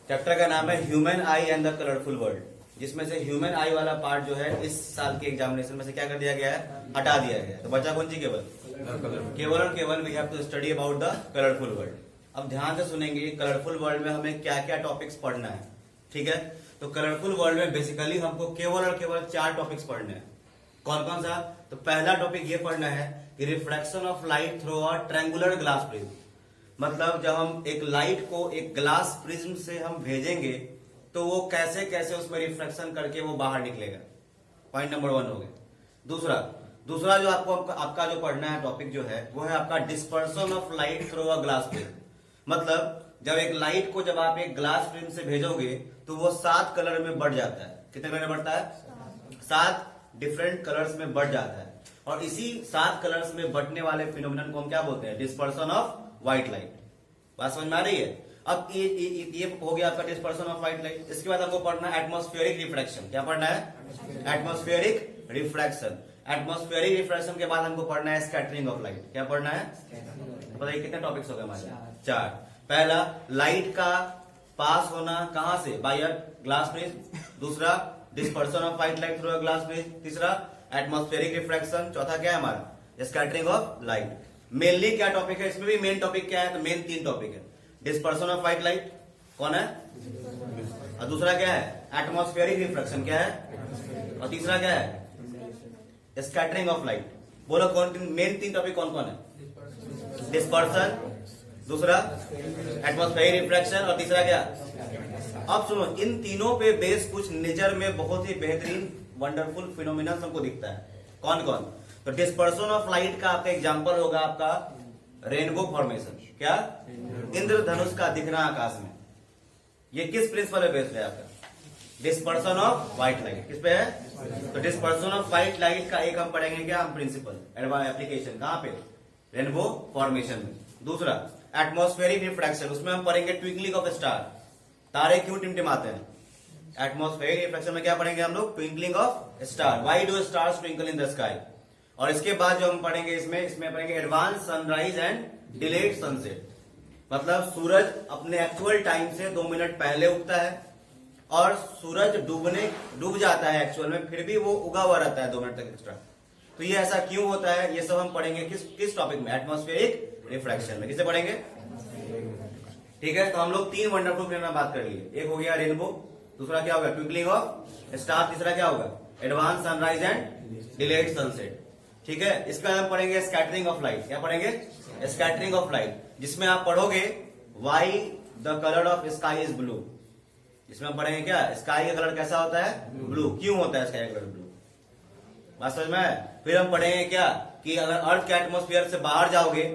Chapter का नाम है human I and the colourful world, जिसमें से ह्यूमन आई वाला पार्ट जो है इस साल के एग्जामिनेशन में से क्या कर दिया गया है, हटा दिया गया है। तो बचा कौन सी केवल और केवल we have to study about the colourful world. अब ध्यान से सुनेंगे कलरफुल वर्ल्ड में हमें क्या क्या टॉपिक्स पढ़ना है, ठीक है। तो कलरफुल वर्ल्ड में बेसिकली हमको केवल और केवल 4 टॉपिक्स पढ़ने हैं। कौन कौन सा? तो पहला टॉपिक ये पढ़ना है कि reflection of light through a triangular glass prism. मतलब जब हम एक लाइट को एक ग्लास प्रिज्म से हम भेजेंगे तो वो कैसे कैसे उसमें रिफ्लेक्शन करके वो बाहर निकलेगा। पॉइंट नंबर 1 हो गया। दूसरा जो आपका जो पढ़ना है टॉपिक जो है वो है आपका dispersion of light through a glass prism. मतलब जब एक लाइट को जब आप एक ग्लास प्रिज्म से भेजोगे तो वो 7 कलर में बढ़ जाता है। कितने कलर में बढ़ता है? 7 डिफरेंट कलर्स में बढ़ जाता है। और इसी 7 कलर्स में बढ़ने वाले फिनोमिनन को हम क्या बोलते हैं? Dispersion of white light. बात समझ में आ रही है? अब ये हो गया आपका डिस्पर्सन ऑफ व्हाइट लाइट। इसके बाद आपको पढ़ना है एटमॉस्फेरिक रिफ्रैक्शन। क्या पढ़ना है? Atmospheric refraction. एटमॉस्फेरिक रिफ्रैक्शन के बाद हमको पढ़ना है स्कैटरिंग ऑफ लाइट। क्या पढ़ना है? बताइए कितने टॉपिक्स हो गए हमारे? 4। पहला, लाइट का पास होना कहां से? By a glass prism. दूसरा, dispersion of white light through a glass prism. तीसरा, एटमॉस्फेरिक रिफ्रैक्शन। चौथा क्या है हमारा? Scattering of light. मेनली क्या टॉपिक है इसमें भी? मेन टॉपिक क्या है? तो मेन 3 टॉपिक है। डिस्पर्सन ऑफ व्हाइट लाइट कौन है? और दूसरा क्या है? एटमॉस्फेरिक रिफ्रैक्शन क्या है? और तीसरा क्या है? Scattering of light. बोलो कौन मेन 3 टॉपिक कौन कौन है? डिस्पर्सन, दूसरा एटमॉस्फेरिक रिफ्रैक्शन और तीसरा क्या? अब सुनो, इन तीनों पे बेस कुछ नेचर में बहुत ही बेहतरीन वंडरफुल फिनोमिना हमको दिखता है। कौन कौन? तो डिस्पर्सन ऑफ लाइट का आपका एग्जांपल होगा आपका रेनबो फॉर्मेशन। क्या? इंद्रधनुष का दिखना आकाश में। ये किस प्रिंसिपल पे बेस्ड है आपका? Dispersion of white light. किस पे है? तो डिस्पर्सन ऑफ व्हाइट लाइट का एक हम पढ़ेंगे क्या? हम प्रिंसिपल एप्लीकेशन कहां पे? रेनबो फॉर्मेशन में। दूसरा, एटमॉस्फेरिक रिफ्रैक्शन, उसमें हम पढ़ेंगे ट्विंकलिंग ऑफ स्टार। तारे क्यों टिमटिमाते हैं? एटमॉस्फेरिक रिफ्रैक्शन में क्या पढ़ेंगे हम लोग? Twinkling of star. Why do stars twinkle in the sky. और इसके बाद जो हम पढ़ेंगे इसमें पढ़ेंगे advance sunrise and delayed sunset. मतलब सूरज अपने एक्चुअल टाइम से 2 मिनट पहले उगता है और सूरज डूब जाता है एक्चुअल में, फिर भी वो उगा हुआ रहता है 2 मिनट तक एक्स्ट्रा। तो ये ऐसा क्यों होता है? ये सब हम पढ़ेंगे किस टॉपिक में? एटमॉस्फेरिक रिफ्रैक्शन में। किसे पढ़ेंगे? ठीक है। तो हम लोग 3 वंडरफुल फिनोमेना बात कर लिए। एक हो गया रेनबो, दूसरा क्या होगा? ट्विंकलिंग ऑफ स्टार, तीसरा क्या होगा? Advance sunrise and delayed sunset. ठीक है। इसका हम पढ़ेंगे स्कैटरिंग ऑफ लाइट। क्या पढ़ेंगे? स्कैटरिंग ऑफ लाइट, जिसमें आप पढ़ोगे Y the colour of sky is blue. इसमें हम पढ़ेंगे क्या? स्काई का कलर कैसा होता है? ब्लू। क्यों होता है स्काई का कलर ब्लू? बात समझ में? फिर हम पढ़ेंगे क्या कि अगर अर्थ के एटमॉस्फेयर से बाहर जाओगे,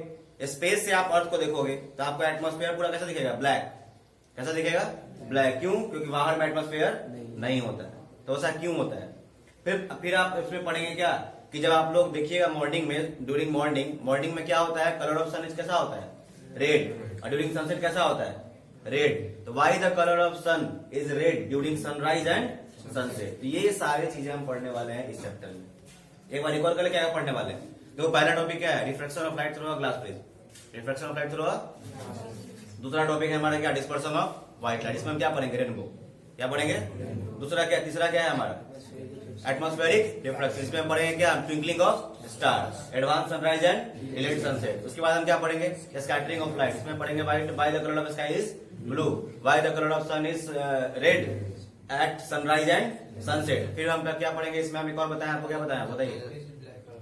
स्पेस से आप अर्थ को देखोगे तो आपका एटमॉस्फेयर पूरा कैसा दिखेगा? ब्लैक। कैसा दिखेगा? ब्लैक। क्यों? क्योंकि बाहर में एटमॉस्फेयर नहीं होता है। तो ऐसा क्यों होता है? फिर आप इसमें पढ़ेंगे क्या कि जब आप लोग देखिएगा मॉर्निंग में, ड्यूरिंग मॉर्निंग में क्या होता है? कलर ऑफ सन इज कैसा होता है? रेड। और ड्यूरिंग सनसेट कैसा होता है? रेड। तो why the colour of sun is red during sunrise and sunset. तो ये सारी चीजें हम पढ़ने वाले हैं इस चैप्टर में। एक बार रिकॉल कर क्या पढ़ने वाले हैं? तो पहला टॉपिक क्या है? Refraction of light through a glass prism. Refraction of light through अ। दूसरा टॉपिक है हमारा क्या? Dispersion of white light. इसमें हम क्या पढ़ेंगे? रेनबो। क्या पढ़ेंगे? दूसरा क्या? तीसरा क्या है हमारा? Atmospheric refraction. इसमें हम पढ़ेंगे क्या? Twinkling of star, advance sunrise and delayed sunset. उसके बाद हम क्या पढ़ेंगे? Scattering of light. इसमें पढ़ेंगे why the colour of sky is blue, why the colour of sun is red at sunrise and sunset. फिर हम क्या पढ़ेंगे इसमें? हम एक और बताएं आपको। क्या बताएं? बताइए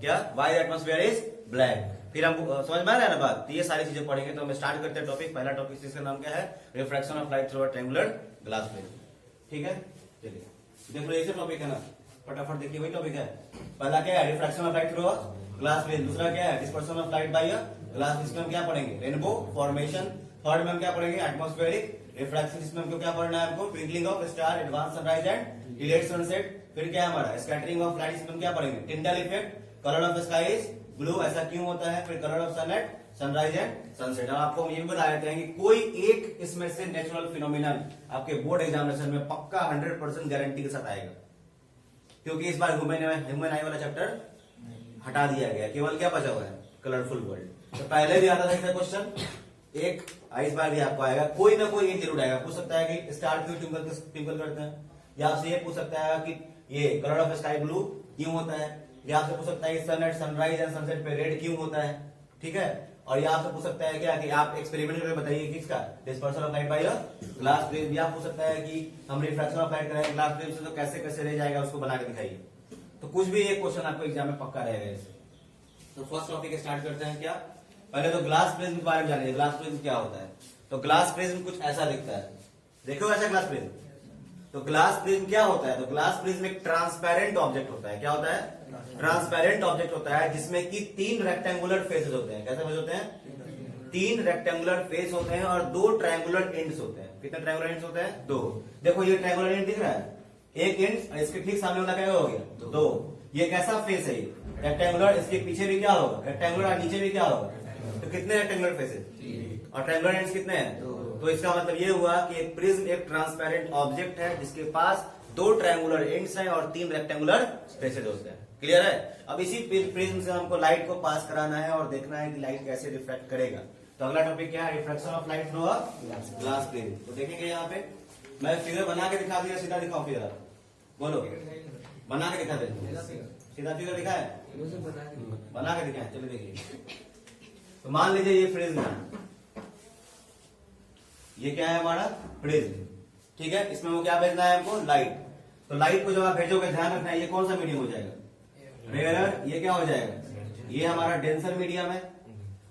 क्या? Why the atmosphere is black. फिर हम समझ में आ रहा है ना बात? तो ये सारी चीजें पढ़ेंगे। तो हम स्टार्ट करते हैं टॉपिक। पहला टॉपिक इसका नाम क्या है? Refraction of light through a triangular glass prism. ठीक है, चलिए देख लो, ऐसे टॉपिक है ना, फटाफट देखिए। वही टॉपिक है। पहला क्या है? Refraction of light through a glass prism. दूसरा क्या है? Dispersion of light by a glass. इसमें हम क्या पढ़ेंगे? Rainbow formation. थर्ड में हम क्या पढ़ेंगे? Atmospheric refraction. इसमें हमको क्या पढ़ना है? हमको twinkling of star, advance sunrise and delayed sunset. फिर क्या है हमारा? Scattering of light. इसमें हम क्या पढ़ेंगे? Tyndall effect, colour of sky is blue, ऐसा क्यों होता है? फिर colour of sun at sunrise and sunset. अब आपको हम ये भी बता देते हैं कि कोई एक इसमें से नेचुरल फिनोमिनन आपके बोर्ड एग्जामिनेशन में पक्का 100% गारंटी के साथ आएगा, क्योंकि इस बार ह्यूमन आई वाला चैप्टर हटा दिया गया। केवल क्या बचा हुआ है? Colourful world. तो पहले भी आता था इसका क्वेश्चन, एक इस बार भी आपको आएगा, कोई ना कोई एक जरूर आएगा। पूछ सकता है कि स्टार क्यों ट्विंकल करते हैं, या आपसे ये पूछ सकता है कि ये कलर ऑफ स्काई ब्लू क्यों होता है, या आपसे पूछ सकता है कि सन एट सनराइज एंड सनसेट पे रेड क्यों होता है, ठीक है। और ये आपसे पूछ सकता है क्या कि आप एक्सपेरिमेंट करके बताइए किसका, dispersion of light by glass prism. या पूछ सकता है कि हम रिफ्रैक्शन ऑफ लाइट करें ग्लास प्रिज्म से तो कैसे कैसे रह जाएगा, उसको बना के दिखाइए। तो कुछ भी एक क्वेश्चन आपको एग्जाम में पक्का रहेगा इससे। तो फर्स्ट टॉपिक स्टार्ट करते हैं क्या, पहले तो ग्लास प्रिज्म के बारे में जानिए, ग्लास प्रिज्म क्या होता है। तो ग्लास प्रिज्म कुछ ऐसा दिखता है, देखो ऐसा ग्लास प्रिज्म। तो ग्लास प्रिज्म क्या होता है, तो ग्लास प्रिज्म एक ट्रांसपेरेंट ऑब्जेक्ट होता है। क्या होता है, ट्रांसपेरेंट ऑब्जेक्ट होता है जिसमें कि 3 रेक्टेंगुलर फेसेस होते हैं। कैसे फेस होते हैं, 3 रेक्टेंगुलर फेस होते हैं और 2 ट्रायंगुलर एंड्स होते हैं। कितने ट्रायंगुलर एंड्स होते हैं, 2। देखो ये ट्रायंगुलर एंड दिख रहा है, एक एंड, इसके ठीक सामने वाला क्या हो गया, 2। ये कैसा फेस है, ये रेक्टेंगुलर, इसके पीछे भी क्या होगा रेक्टेंगुलर, और नीचे भी क्या होगा। तो कितने रेक्टेंगुलर फेसेस और ट्रायंगुलर एंड्स कितने हैं, तो इसका मतलब ये हुआ कि एक प्रिज्म एक ट्रांसपेरेंट ऑब्जेक्ट है जिसके पास 2 ट्रायंगुलर एंड्स हैं और 3 रेक्टेंगुलर फेसेस होते हैं। क्लियर है। अब इसी प्रिज्म से हमको लाइट को पास कराना है और देखना है कि लाइट कैसे रिफ्लेक्ट करेगा। तो अगला टॉपिक क्या है, reflection of light through a glass prism. तो देखेंगे यहाँ पे मैं फिगर बना के दिखा दिया, सीधा दिखाओ फिगर, बोलो बना के दिखा दे, सीधा फिगर दिखा है, बना के दिखाए, चलो देखिए। तो मान लीजिए ये प्रिज्म है, ये क्या है हमारा प्रिज्म, ठीक है। इसमें वो क्या भेजना है हमको, लाइट। तो लाइट को जब आप भेजोगे ध्यान रखना है ये कौन सा मीडियम हो जाएगा, रेयर। ये क्या हो जाएगा, ये हमारा डेंसर मीडियम है,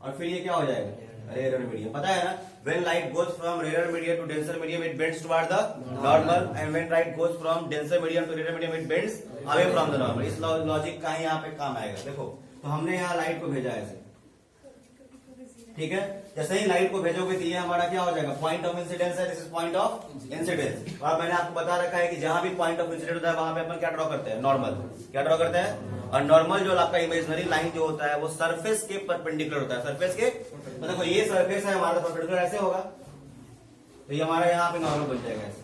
और फिर ये क्या हो जाएगा, रेयर मीडियम। पता है ना, when light goes from rarer medium to denser medium it bends toward the normal, and when light goes from denser medium to rarer medium it bends away from the normal। इस logic का ही यहाँ पे काम आएगा। देखो तो हमने यहाँ लाइट को भेजा ऐसे, ठीक है। जैसे ही लाइट को भेजोगे तो ये हमारा क्या हो जाएगा, पॉइंट ऑफ इंसिडेंस है, this is point of incidence. और मैंने आपको बता रखा है कि जहां भी पॉइंट ऑफ इंसिडेंस होता है वहां पे अपन क्या ड्रॉ करते हैं, नॉर्मल। क्या ड्रॉ करते हैं, और नॉर्मल जो आपका इमेजिनरी लाइन जो होता है वो सरफेस के परपेंडिकुलर होता है, सरफेस के। तो देखो ये सरफेस है हमारा, परपेंडिकुलर ऐसे होगा, तो ये हमारा यहाँ पे नॉर्मल बन जाएगा ऐसे,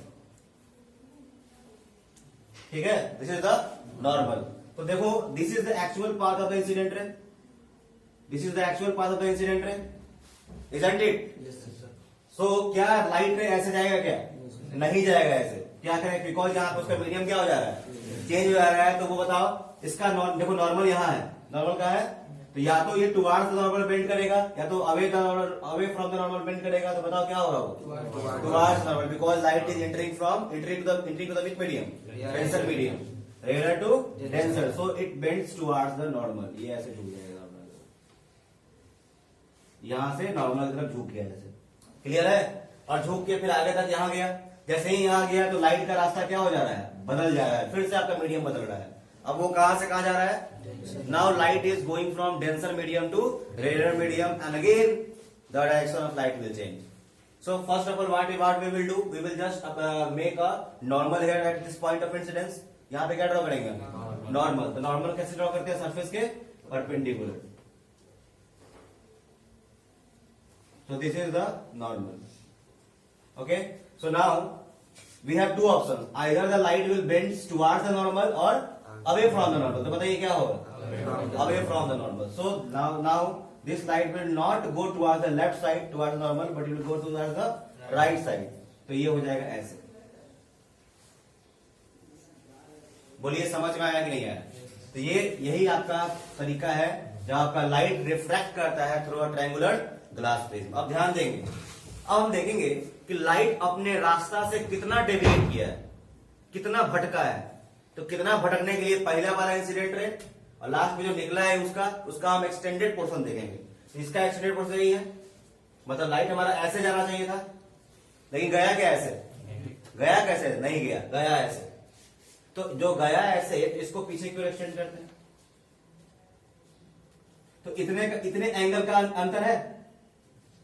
ठीक है। This is the normal. तो देखो this is the actual path of the incident ray, this is the actual path of the incident ray, isn't it. So क्या लाइट रे ऐसे जाएगा, क्या नहीं जाएगा ऐसे। क्या करें, बिकॉज यहाँ पे उसका मीडियम क्या हो जा रहा है, चेंज हो जा रहा है। तो वो बताओ इसका देखो नॉर्मल यहाँ है, नॉर्मल का है, तो या तो ये टुवार्ड्स द नॉर्मल बेंड करेगा या तो away from the normal bend करेगा। तो बताओ क्या होगा, वो towards normal, because light is entering to the which medium, denser medium, rare to denser, so it bends towards the normal. ये ऐसे झुक जाएगा, यहां से नॉर्मल की तरफ झुक गया जैसे, क्लियर है। और झुक के फिर आगे तक यहां गया, जैसे ही यहां गया तो लाइट का रास्ता क्या हो जा रहा है, बदल जा रहा है, फिर से आपका मीडियम बदल रहा है। अब वो कहां से कहां जा रहा है, now light is going from denser medium to rare medium, and again the direction of light will change. So first of all what we will do, we will just make a normal here at this point of incidence. यहाँ पे क्या draw करेंगे, normal. तो normal कैसे draw करते हैं, surface के perpendicular. So this is the normal. Okay. So now we have 2 options. Either the light will bend towards the normal or away from the normal. तो बताइए क्या होगा, away from the normal. So now this light will not go towards the left side towards the normal, but it will go towards the right side. तो ये हो जाएगा ऐसे। बोलिए समझ में आया कि नहीं आया। तो ये यही आपका तरीका है जहां आपका लाइट रिफ्रैक्ट करता है through a triangular glass prism. अब ध्यान देंगे, अब हम देखेंगे कि लाइट अपने रास्ता से कितना डेविएट किया है, कितना भटका है। तो कितना भटकने के लिए पहला वाला इंसिडेंट है, और लास्ट में जो निकला है उसका हम एक्सटेंडेड पोर्शन देखेंगे। तो इसका एक्सटेंडेड पोर्शन यही है, मतलब लाइट हमारा ऐसे जाना चाहिए था, लेकिन गया क्या ऐसे, गया कैसे, नहीं गया, गया ऐसे। तो जो गया ऐसे, इसको पीछे क्यों एक्सटेंड करते हैं, तो इतने एंगल का अंतर है,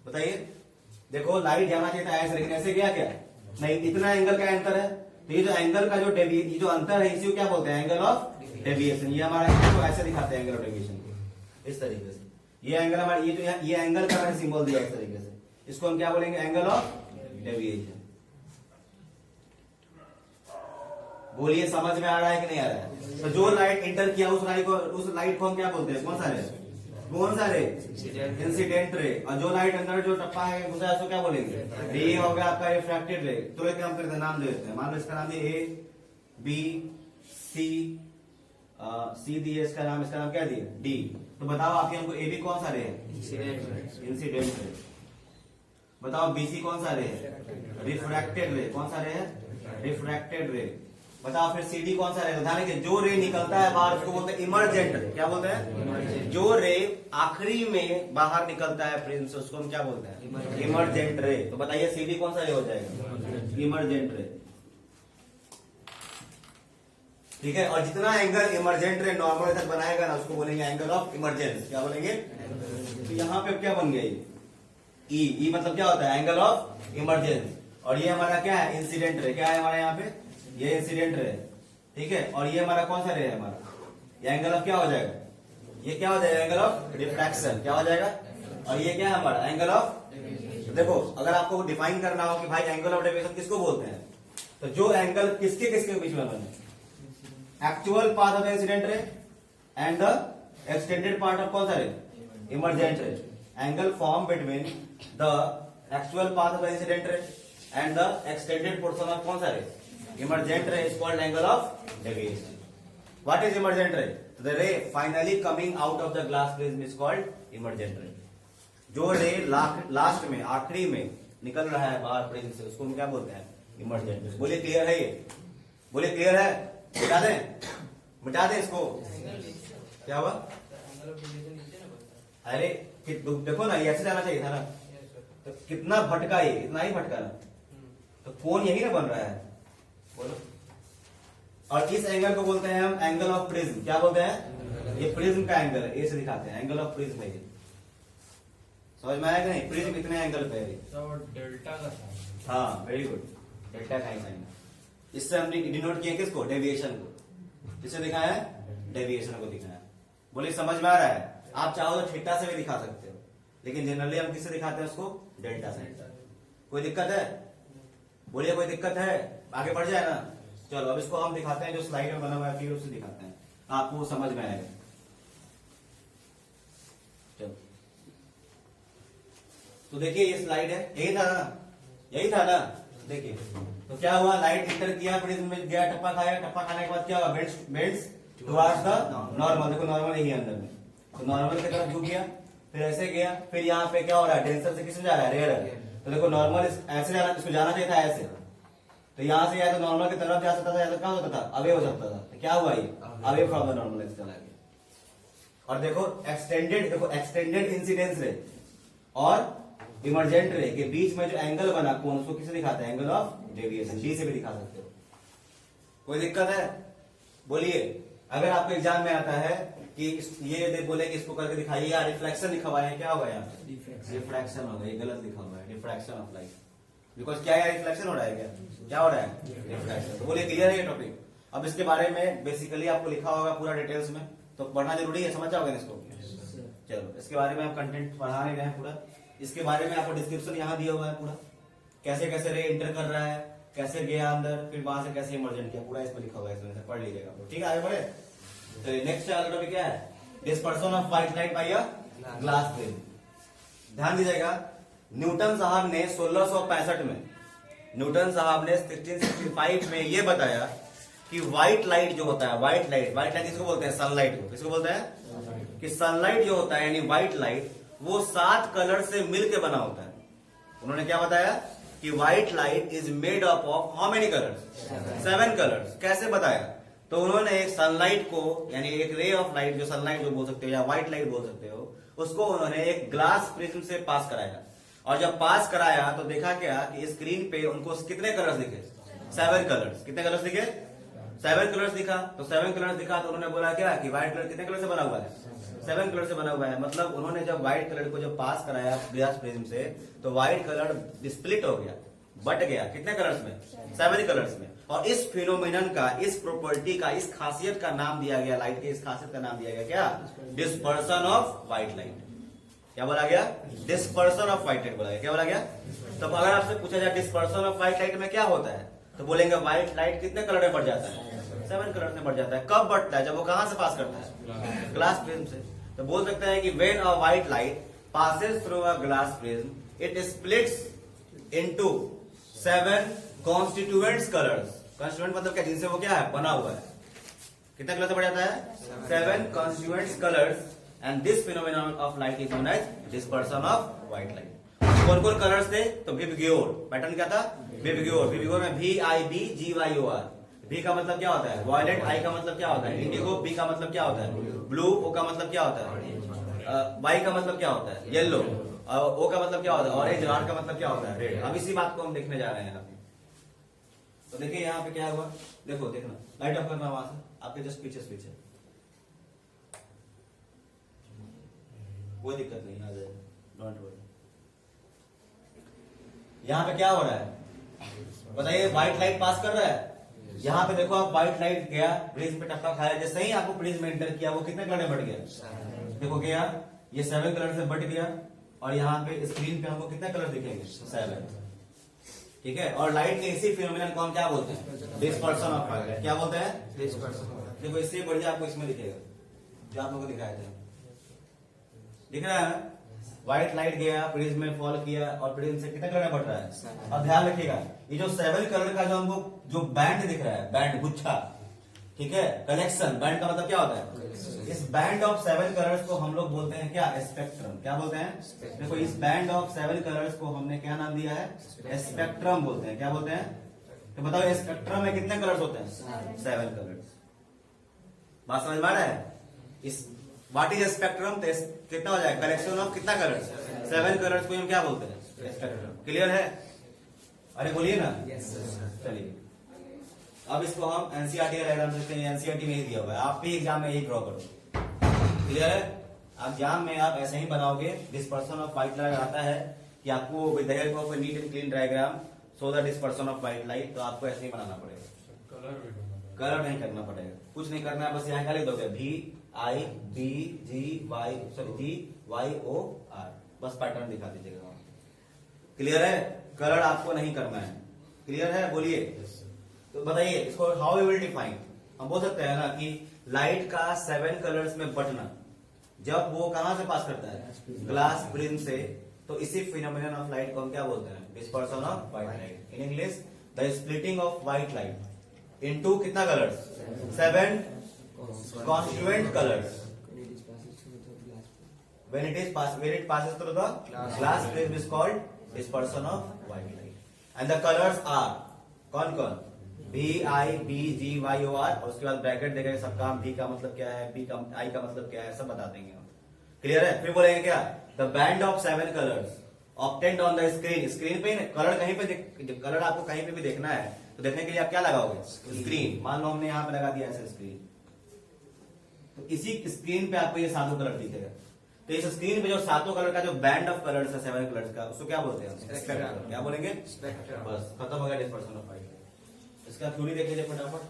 बताइए। देखो लाइट जाना चाहिए था ऐसे, लेकिन ऐसे गया क्या, नहीं, इतना एंगल का अंतर है। तो ये जो एंगल का ये जो अंतर है इसी को क्या बोलते हैं, एंगल ऑफ डेविएशन। ये हमारा इसको ऐसे दिखाते हैं एंगल ऑफ डेविएशन, इस तरीके से। ये एंगल हमारा ये एंगल का मैंने सिंबल दिया इस तरीके से, इसको हम क्या बोलेंगे, एंगल ऑफ डेविएशन। बोलिए समझ में आ रहा है कि नहीं आ रहा है। तो जो लाइट इंटर किया उस लाइट को हम क्या बोलते हैं, कौन सा है, कौन सा रे? Incident ray. और जो लाइट अंदर जो टप्पा है घुसा है उसको क्या बोलेंगे? ये हो गया आपका रिफ्रैक्टेड रे। तो एक काम करते हैं, नाम दे देते हैं। मान लो इसका नाम है ए बी सी, सी दिए, इसका नाम क्या दिया? डी। तो बताओ आपके हमको ए बी कौन सा रे है? Incident ray. बताओ बी सी कौन सा रे है? रिफ्रैक्टेड रे। कौन सा रे है? रिफ्रैक्टेड रे। बताओ फिर सी डी कौन सा रे? ध्यान रखिए, जो रे निकलता है बाहर उसको बोलते हैं इमर्जेंट रे। क्या बोलते हैं? जो रे आखिरी में बाहर निकलता है प्रिज्म से उसको हम क्या बोलते हैं? इमर्जेंट रे। तो बताइए सी डी कौन सा रे हो जाएगा? इमर्जेंट रे। ठीक है। और जितना एंगल इमर्जेंट रे नॉर्मल तक बनाएगा ना उसको बोलेंगे एंगल ऑफ इमरजेंस। क्या बोलेंगे? तो यहाँ पे क्या बन गया? ई। ई मतलब क्या होता है? Angle of emergence. और ये हमारा क्या है? Incident ray. क्या है हमारे यहाँ पे? ये इंसिडेंट रे। ठीक है। और ये हमारा कौन सा रे है? हमारा ये एंगल ऑफ क्या हो जाएगा? ये क्या हो जाएगा? Angle of refraction. क्या हो जाएगा? और ये क्या है हमारा? Angle of. देखो अगर आपको डिफाइन करना हो कि भाई एंगल ऑफ डेविएशन किसको बोलते हैं, तो जो एंगल किसके किसके बीच में बने? Actual path of the incident रे and the extended part of कौन सा रे? Emergent ray. Angle form between the actual path of the incident रे and the extended portion of कौन सा रे? Emergent ray is called angle of deviation. What is emergent ray? The रे finally coming out of the glass prism is called emergent ray. जो रे last में आखिरी में निकल रहा है बाहर प्रिज्म से उसको हम क्या बोलते हैं? Emergent ray. बोलिए क्लियर है? ये बोलिए क्लियर है? मिटा दें? मिटा दें इसको? क्या हुआ? अरे देखो ना, ये ऐसे जाना चाहिए था ना। तो कितना भटका, ये इतना ही भटका ना। तो कोण यही ना बन रहा है। बोलो। और इस एंगल को बोलते हैं हम एंगल ऑफ प्रिज्म। क्या बोलते हैं? ये प्रिज्म का एंगल है, ए से दिखाते हैं। एंगल ऑफ प्रिज्म है ये। समझ में आया कि नहीं? प्रिज्म कितने एंगल पे है? डेल्टा का साइन। हाँ वेरी गुड, डेल्टा का साइन। इससे हमने डिनोट किया किसको? डेविएशन को। किसे दिखाया है? डेविएशन को दिखाया। बोलिए समझ में आ रहा है? आप चाहो तो थीटा से भी दिखा सकते हो, लेकिन जनरली हम किससे दिखाते हैं उसको? Delta sign. कोई दिक्कत है? बोलिए कोई दिक्कत है? आगे बढ़ जाए ना। चलो अब इसको हम दिखाते हैं, जो स्लाइड में बना हुआ है फिर उससे दिखाते हैं, आपको समझ में आएगा। चलो तो देखिए ये स्लाइड है, यही था ना? यही था ना? देखिए तो क्या हुआ? लाइट इंटर किया, प्रिज्म में गया, टप्पा खाया, टप्पा खाने के बाद क्या हुआ? Bends towards the normal. देखो नॉर्मल यही है अंदर में, तो नॉर्मल की तरफ झुक गया, फिर ऐसे गया, फिर यहाँ पे क्या हो रहा है? डेंसर से किस में जा रहा है? रेयर। तो देखो नॉर्मल ऐसे जाना, इसको जाना चाहिए था ऐसे। तो यहाँ से या तो नॉर्मल की तरफ जा सकता था या तो क्या होता था? अवे हो सकता था। तो क्या हुआ? ये अवे फ्रॉम द नॉर्मल चला गया। और देखो एक्सटेंडेड इंसिडेंस रे और इमरजेंट रे के बीच में जो एंगल बना कोण, उसको किसे दिखाते हैं? Angle of deviation. डी से भी दिखा सकते हो। कोई दिक्कत है? बोलिए। अगर आपको एग्जाम में आता है कि ये बोले कि इसको करके दिखाइए, या रिफ्लेक्शन लिखा हुआ है, क्या होगा यहाँ पे? रिफ्रैक्शन होगा। ये गलत लिखा हुआ है, रिफ्रैक्शन ऑफ लाइट। बिकॉज क्या है? रिफ्लेक्शन हो रहा है। क्या हो रहा है? रिफ्रैक्शन। तो बोलिए क्लियर है ये टॉपिक? अब इसके बारे में बेसिकली आपको लिखा होगा पूरा डिटेल्स में, तो पढ़ना जरूरी है। समझ जाओगे इसको? चलो इसके बारे में आप कंटेंट पढ़ा नहीं रहे हैं पूरा। इसके बारे में आपको डिस्क्रिप्शन यहाँ दिया हुआ है पूरा, कैसे कैसे रे इंटर कर रहा है, कैसे गया अंदर, फिर वहां से कैसे इमर्जेंट किया, पूरा इसमें लिखा हुआ है। इसमें पढ़ लीजिएगा। ठीक है आगे बढ़े। तो नेक्स्ट टॉपिक क्या है? Dispersion of white light by a glass prism. ध्यान दीजिएगा, न्यूटन साहब ने 1665 में, न्यूटन साहब ने 1665 में ये बताया कि व्हाइट लाइट जो होता है, व्हाइट लाइट किसको बोलते हैं? सनलाइट को। किसको बोलते हैं? कि सनलाइट जो होता है यानी व्हाइट लाइट, वो 7 कलर से मिलके बना होता है। उन्होंने क्या बताया? कि white light is made up of how many colours? 7 colours. कैसे बताया? तो उन्होंने एक सनलाइट को, यानी एक रे ऑफ लाइट, जो सनलाइट जो बोल सकते हो या व्हाइट लाइट बोल सकते हो, उसको उन्होंने एक ग्लास प्रिज्म से पास कराया। और जब पास कराया तो देखा क्या कि स्क्रीन पे उनको कितने कलर्स दिखे? 7 कलर्स। कितने कलर्स दिखे? 7 कलर्स दिखा। तो 7 कलर्स दिखा तो उन्होंने बोला क्या कि व्हाइट कलर कितने कलर से बना हुआ है? 7 कलर से बना हुआ है। मतलब उन्होंने जब व्हाइट कलर को जब पास कराया ग्लास प्रिज्म से, तो व्हाइट कलर स्प्लिट हो गया, बट गया। कितने कलर्स में? 7 कलर्स में। और इस फिनोमिनन का, इस प्रॉपर्टी का, इस खासियत का नाम दिया गया, लाइट के इस खासियत का नाम दिया गया क्या? Dispersion of white light. क्या बोला गया? डिस्पर्सन ऑफ व्हाइट लाइट बोला गया। क्या बोला गया? तो अगर आपसे पूछा जाए डिस्पर्सन ऑफ व्हाइट लाइट में क्या होता है, तो बोलेंगे व्हाइट लाइट कितने कलर में बढ़ जाता है? 7 कलर में बढ़ जाता है। कब बढ़ता है? जब वो कहां से पास करता है? ग्लास प्रिज्म से। तो बोल सकते हैं कि when a white light passes through a glass prism it splits into 7 constituents colours. Constituent मतलब क्या, जिनसे वो क्या है, बना हुआ है। कितना कलर से बन जाता है? 7 constituents colours and this phenomenon of light is known as dispersion of white light. कौन कौन कलर्स थे? तो विबग्योर। पैटर्न क्या था? विबग्योर। विबग्योर में VIBGYOR। V का मतलब क्या होता है? वॉयलेट। I का मतलब क्या होता है? इंडिगो। B का मतलब क्या होता है? ब्लू। O का मतलब क्या होता है? Y का मतलब क्या होता है? येलो। O का मतलब क्या होता है? ऑरेंज। R का मतलब क्या होता है? रेड। अब इसी बात को हम देखने जा रहे हैं यहाँ पे। तो देखिए यहाँ पे क्या हुआ, देखो, देखना, लाइट ऑफ करना वहां से, आपके जस्ट पीछे पीछे, कोई दिक्कत नहीं, आ जाएगा, डोंट वरी। यहाँ पे क्या हो रहा है बताइए? व्हाइट लाइट पास कर रहा है। यहाँ पे देखो, आप व्हाइट लाइट गया, प्रिज्म पे टपका खाया, जैसे ही आपको प्रिज्म में एंटर किया, वो कितने कलर में बढ़ गया? देखो क्या, ये 7 कलर से बढ़ गया, और यहाँ पे स्क्रीन पे हमको कितने कलर दिखेंगे? 7। ठीक है। और लाइट के इसी फिनोमेनन को हम क्या बोलते हैं? Dispersion of light. क्या बोलते हैं? डिस्पर्सन। देखो, इससे बढ़िया आपको इसमें दिखेगा, जो आप लोगों को दिखाए थे। दिख रहा है? व्हाइट लाइट गया, प्रिज्म में फॉल किया, और प्रिज्म से कितना कलर बढ़ रहा है? अब ध्यान रखिएगा, ये जो 7 कलर का जो हमको जो बैंड दिख रहा है, बैंड, गुच्छा, ठीक है, कलेक्शन। बैंड का मतलब क्या होता है? इस बैंड ऑफ 7 कलर्स को हम लोग बोलते हैं क्या? स्पेक्ट्रम। क्या बोलते हैं? देखो, इस बैंड ऑफ 7 कलर्स को हमने क्या नाम दिया है? स्पेक्ट्रम बोलते हैं। क्या बोलते हैं? तो बताओ, स्पेक्ट्रम में कितने कलर्स होते हैं? 7 कलर्स। बात समझ में आ रहा है? इस व्हाट इज स्पेक्ट्रम? कितना हो जाएगा? कलेक्शन ऑफ कितना कलर्स? 7 कलर्स को हम क्या बोलते हैं? स्पेक्ट्रम। क्लियर है? अरे बोलिए ना। चलिए, अब इसको हम एनसीईआरटी का डायग्राम देखते हैं। एनसीईआरटी में ही दिया हुआ है, आप भी एग्जाम में यही ड्रॉ करो। क्लियर है? एग्जाम में आप ऐसे ही बनाओगे। डिस्पर्सन ऑफ व्हाइट लाइट आता है कि आपको with the help of a neat and clean diagram so the dispersion of white light, तो आपको ऐसे ही बनाना पड़ेगा। कलर नहीं करना पड़ेगा, कुछ नहीं करना है, बस यहाँ क्या लिख दोगे? VIBGYOR, बस पैटर्न दिखा दीजिएगा। क्लियर है? कलर आपको नहीं करना है। क्लियर है? बोलिए। तो बताइए इसको, हाउ वी विल डिफाइन। हम बोल सकते हैं ना कि लाइट का 7 कलर्स में बटना जब वो कहां से पास करता है? ग्लास प्रिज्म से। तो इसी फिनोमेनन ऑफ लाइट को हम क्या बोलते हैं? Dispersion of white light. In English, the splitting of white light into कितना colours? 7 constituent colors when it passes through the glass prism is called dispersion of white light, and the colors are कौन कौन? VIBGYOR, और उसके बाद bracket देगा सबका। V का मतलब क्या है, B का, I का मतलब क्या है, सब बता देंगे हम। क्लियर है? फिर बोलेंगे क्या? The band of 7 colours obtained on the screen. Screen पे कलर कहीं पे, कलर आपको कहीं पे भी देखना है तो देखने के लिए आप क्या लगाओगे? स्क्रीन। मान लो हमने यहाँ पे लगा दिया ऐसे स्क्रीन, तो इसी स्क्रीन पे आपको ये 7 कलर दिखेगा। तो इस स्क्रीन पे जो 7 कलर का जो बैंड ऑफ कलर्स है 7 कलर्स का, उसको क्या बोलते हैं? स्पेक्ट्रम। क्या बोलेंगे? स्पेक्ट्रम। बस खत्म हो गया डिस्पर्सन ऑफ लाइट। इसका थ्योरी देख लीजिए फटाफट।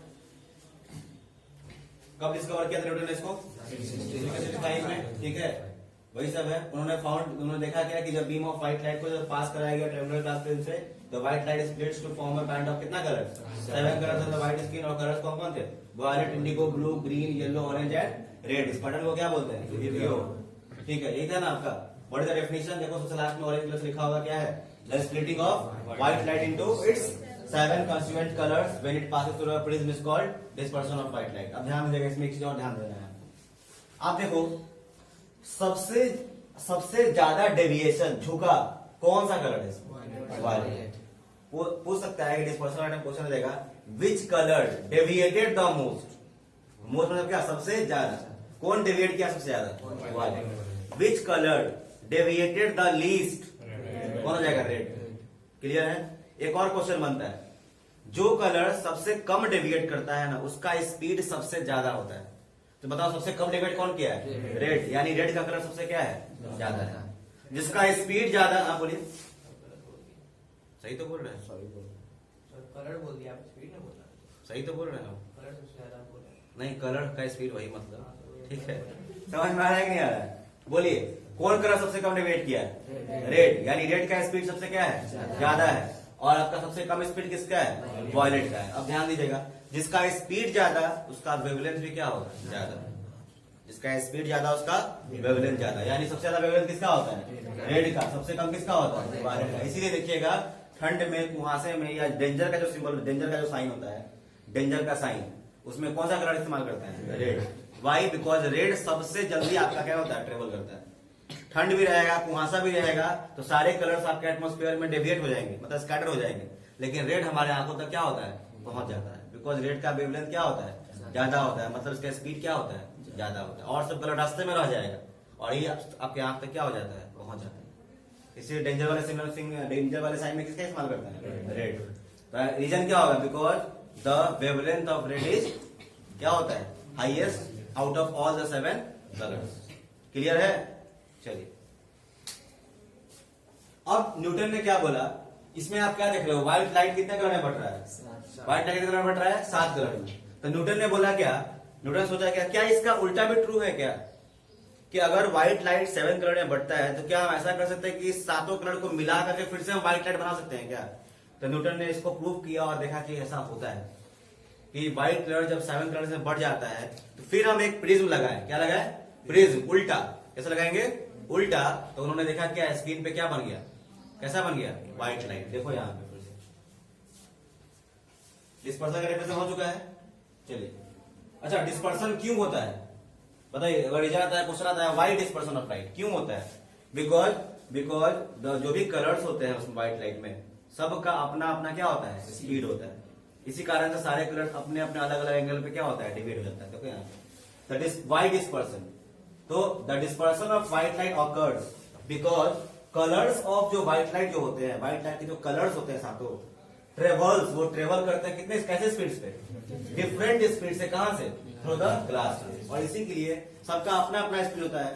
कब डिस्कवर किया था न्यूटन ने इसको? 1665 में। ठीक है, वही सब है। उन्होंने देखा क्या कि जब बीम ऑफ व्हाइट लाइट को जब पास कराया गया ट्रेवलर ग्लास प्रिज्म से, तो white light splits to form a band of कितना colours? 7 colours on the white screen. और कलर्स कौन कौन थे? Violet, indigo, blue, green, yellow, orange and red. इस पैटर्न को क्या बोलते हैं? विबग्योर। ठीक है, यही था ना आपका। What is the definition? देखो सबसे लास्ट में ऑरेंज कलर से लिखा होगा क्या है? The splitting of white light into its 7 constituent colors when it passes through a prism is called dispersion of white light। अब ध्यान दीजिएगा, इसमें एक चीज और ध्यान देना है। आप देखो, सबसे ज्यादा डेविएशन, झुका कौन सा कलर है? वायलेट। पूछ सकता है कि डिस्पर्सन वाला क्वेश्चन देगा, which colour deviated the most? Most मतलब क्या? सबसे ज्यादा। कौन डेविएट किया सबसे ज्यादा? Violet. Which colour deviated the least? कौन हो जाएगा? रेड। क्लियर है? एक और क्वेश्चन बनता है, जो कलर सबसे कम डेविएट करता है ना, उसका स्पीड सबसे ज्यादा होता है। तो बताओ सबसे कम डेविएट कौन किया है? रेड। यानी रेड का कलर सबसे क्या है? ज्यादा है। जिसका स्पीड ज्यादा, आप बोलिए। सही तो बोल रहे हैं? सही बोल रहे हैं। कलर बोल दिया, आप स्पीड में बोला। सही तो बोल रहे हो? कलर सबसे ज्यादा बोल रहे हैं। नहीं, कलर का स्पीड वही मतलब। ठीक है, समझ में आ रहा है कि नहीं आ रहा है? बोलिए, कौन कलर सबसे कम डेविएट किया है? रेड। यानी रेड का स्पीड सबसे क्या है? ज्यादा है। और आपका सबसे कम स्पीड किसका है? वॉयलेट का है। अब ध्यान दीजिएगा, जिसका स्पीड ज्यादा उसका वेवलेंथ भी क्या होगा? ज्यादा। जिसका स्पीड ज्यादा उसका वेवलेंथ ज्यादा, यानी सबसे ज्यादा वेवलेंथ किसका होता है? रेड का। सबसे कम किसका होता है? वायलेट का। इसीलिए देखिएगा ठंड में, कुहासे में, या डेंजर का जो सिंबल, डेंजर का जो साइन होता है, डेंजर का साइन, उसमें कौन सा कलर इस्तेमाल करते हैं? रेड। वाई? बिकॉज रेड सबसे जल्दी आपका क्या होता है? ट्रेवल करता है। ठंड भी रहेगा, कुहासा भी रहेगा, तो सारे कलर्स आपके एटमॉस्फेयर में डेविएट हो जाएंगे, मतलब स्कैटर हो जाएंगे, लेकिन रेड हमारे आंखों तक क्या होता है? पहुंच जाता है। बिकॉज रेड का वेवलेंथ क्या होता है? ज्यादा होता है, मतलब इसका स्पीड क्या होता है? ज्यादा होता है, और सब कलर रास्ते में रह जाएगा, और ये आपके आंख तक क्या हो जाता है? पहुंच जाता है। इसलिए डेंजर वाले साइन में किसका इस्तेमाल करते हैं? रेड। तो रीजन क्या होगा? Because the wavelength of red is क्या होता है? Highest out of all the 7 colours. Clear है? चलिए, अब न्यूटन ने क्या बोला, इसमें आप क्या देख रहे हो? व्हाइट लाइट कितने कलर में बट रहा है? व्हाइट लाइट कितने कलर में बट रहा है? 7 कलर में। तो न्यूटन ने बोला क्या? न्यूटन सोचा क्या इसका उल्टा भी ट्रू है क्या, कि अगर व्हाइट लाइट 7 कलर में बढ़ता है तो क्या हम ऐसा कर सकते हैं कि सातों कलर को मिला करके फिर से हम व्हाइट लाइट बना सकते हैं क्या? तो न्यूटन ने इसको प्रूव किया और देखा कि ऐसा होता है कि व्हाइट कलर जब 7 कलर से बढ़ जाता है तो फिर हम एक प्रिज्म लगाए। क्या लगाए? प्रिज्म। उल्टा। कैसे लगाएंगे? उल्टा। तो उन्होंने देखा क्या स्क्रीन पे क्या बन गया? कैसा बन गया? White light. देखो यहाँ पे फिर से डिस्पर्सन का रिप्रेजेंट हो चुका है। चलिए, अच्छा डिस्पर्सन क्यों होता है बताइए? अगर रिजल्ट आता है, क्वेश्चन आता है, व्हाई डिस्पर्सन ऑफ लाइट क्यों होता है? बिकॉज जो भी कलर्स होते हैं उसमें व्हाइट लाइट में, सबका अपना अपना क्या होता है? स्पीड होता है। इसी कारण से सारे कलर्स अपने अपने अलग अलग एंगल पे क्या होता है? डिवाइड हो जाता है। देखो यहाँ व्हाई डिस्पर्सन। तो the dispersion of white light occurs because colours of जो व्हाइट लाइट जो होते हैं, व्हाइट लाइट के जो कलर्स होते हैं सातों, ट्रेवल्स, वो ट्रेवल करते हैं कितने, कैसे स्पीड पे? डिफरेंट स्पीड से। कहां से? Through the glass. और इसी के लिए सबका अपना अपना स्पीड होता है,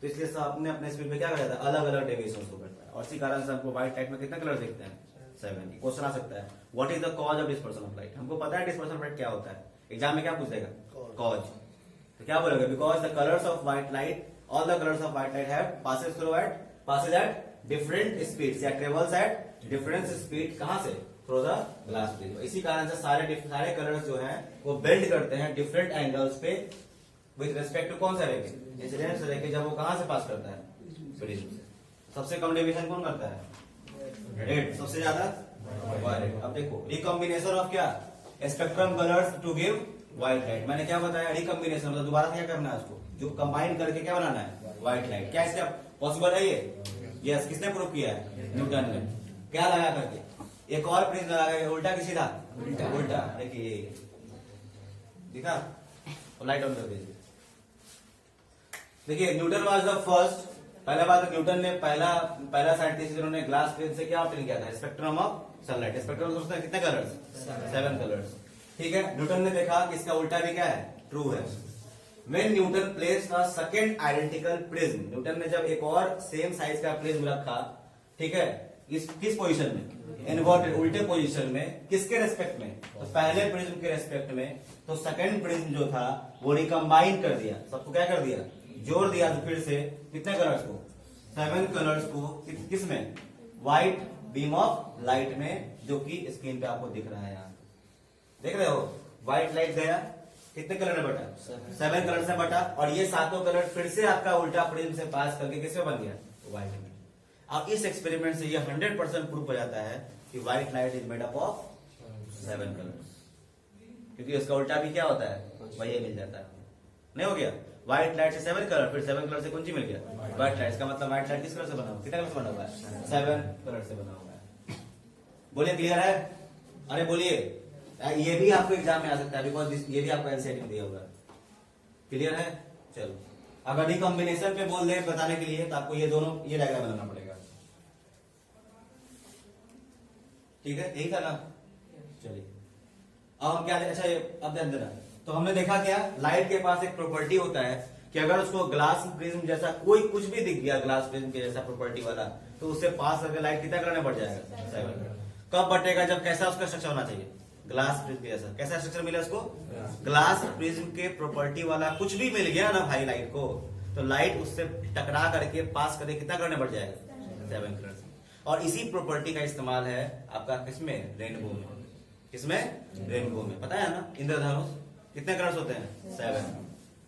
तो इसलिए सब अपने अपने स्पीड में क्या करता है? अलग अलग डेविएशन को करता है, और इसी कारण से हमको व्हाइट लाइट में कितने कलर दिखते हैं? 7। क्वेश्चन आ सकता है, what is the cause of dispersion of light? हमको पता है डिस्पर्सन ऑफ लाइट क्या होता है, एग्जाम में क्या पूछेगा? कॉज। तो क्या बोलोगे? Because the colours of white light, all the colours of white light have passes at different speeds या travels at different speed। कहां से? Through the glass prism. इसी कारण से सारे कलर्स जो हैं वो बेंड करते हैं डिफरेंट एंगल्स पे विद रिस्पेक्ट टू कौन सा रे? इंसिडेंट रे के। जब वो कहां से पास करता है? प्रिज्म से। सबसे कम डेविएशन कौन करता है? रेड। सबसे ज्यादा वायलेट। अब देखो, रिकॉम्बिनेशन ऑफ क्या? Spectrum colours to give white light. मैंने क्या बताया? रिकॉम्बिनेशन मतलब दोबारा क्या करना है उसको, जो कंबाइन करके क्या बनाना है? White light. क्या इसका पॉसिबल है ये? यस। किसने प्रूव किया है? न्यूटन ने। क्या लगा करके? एक और प्रिज्म लगा, उल्टा की सीधा? उल्टा। देखिए दिखा, लाइट ऑन कर दीजिए। देखिए, न्यूटन वाज द फर्स्ट। पहला बात, न्यूटन ने पहला साइंटिस्ट जिन्होंने ग्लास प्रिज्म से क्या ऑब्टेन किया था? Spectrum of sunlight. स्पेक्ट्रम में कितने कलर्स? 7 कलर्स। ठीक है। न्यूटन ने देखा कि इसका उल्टा भी क्या है? ट्रू है। When Newton placed a second identical prism, Newton ने जब एक और सेम साइज का प्रिज्म रखा, ठीक है, किस पोजीशन में? इन्वर्टेड, उल्टे पोजीशन में। किसके रेस्पेक्ट में? तो पहले प्रिज्म के रेस्पेक्ट में। तो सेकंड प्रिज्म जो था वो रिकम्बाइन कर दिया, सबको क्या कर दिया? जोड़ दिया। तो फिर से कितने कलर्स को? 7 कलर्स को। किसमें? व्हाइट बीम ऑफ लाइट में, जो कि स्क्रीन पे आपको दिख रहा है। यहाँ देख रहे हो? व्हाइट लाइट गया, कितने कलर में बटा? 7 कलर से बटा, और ये सातों कलर फिर से आपका उल्टा प्रिज्म से पास करके किसमें बन गया? व्हाइट में। अब इस एक्सपेरिमेंट से ये 100% प्रूफ हो जाता है कि white light is made up of 7 colours, क्योंकि उसका उल्टा भी क्या होता है? वही मिल जाता है। नहीं हो गया? व्हाइट लाइट से 7 कलर, फिर 7 कलर से कौन सी मिल गया? White light. इसका मतलब व्हाइट लाइट किस कलर से बना हुआ? कितने कलर से बना हुआ है? 7 कलर से बना हुआ है। बोलिए, क्लियर है? अरे बोलिए। ये भी आपको एग्जाम में आ सकता है, बिकॉज ये भी आपको एनसीईआरटी में दिया होगा। क्लियर है? चलो, अगर रिकॉम्बिनेशन पे बोल दे बताने के लिए तो आपको ये दोनों ये डायग्राम बनाना पड़ेगा। ठीक है, यही था ना? चलिए, अब हम क्या? अच्छा, अब ध्यान देना। तो हमने देखा क्या? लाइट के पास एक प्रॉपर्टी होता है कि अगर उसको ग्लास प्रिज्म जैसा कोई कुछ भी दिख गया, ग्लास प्रिज्म के जैसा प्रॉपर्टी वाला, तो उससे पास करके लाइट कितना करने बढ़ जाएगा? 7। कब बटेगा? जब कैसा उसका स्ट्रक्चर होना चाहिए? ग्लास प्रिज्म जैसा। कैसा स्ट्रक्चर मिला उसको? ग्लास प्रिज्म के प्रॉपर्टी वाला कुछ भी मिल गया ना भाई लाइट को, तो लाइट उससे टकरा करके पास करके कितना करने बढ़ जाएगा? 7 कलर। और इसी प्रॉपर्टी का इस्तेमाल है आपका किसमें? रेनबो में। किसमें? रेनबो में। पता है ना, इंद्रधनुष कितने कलर्स होते हैं? 7।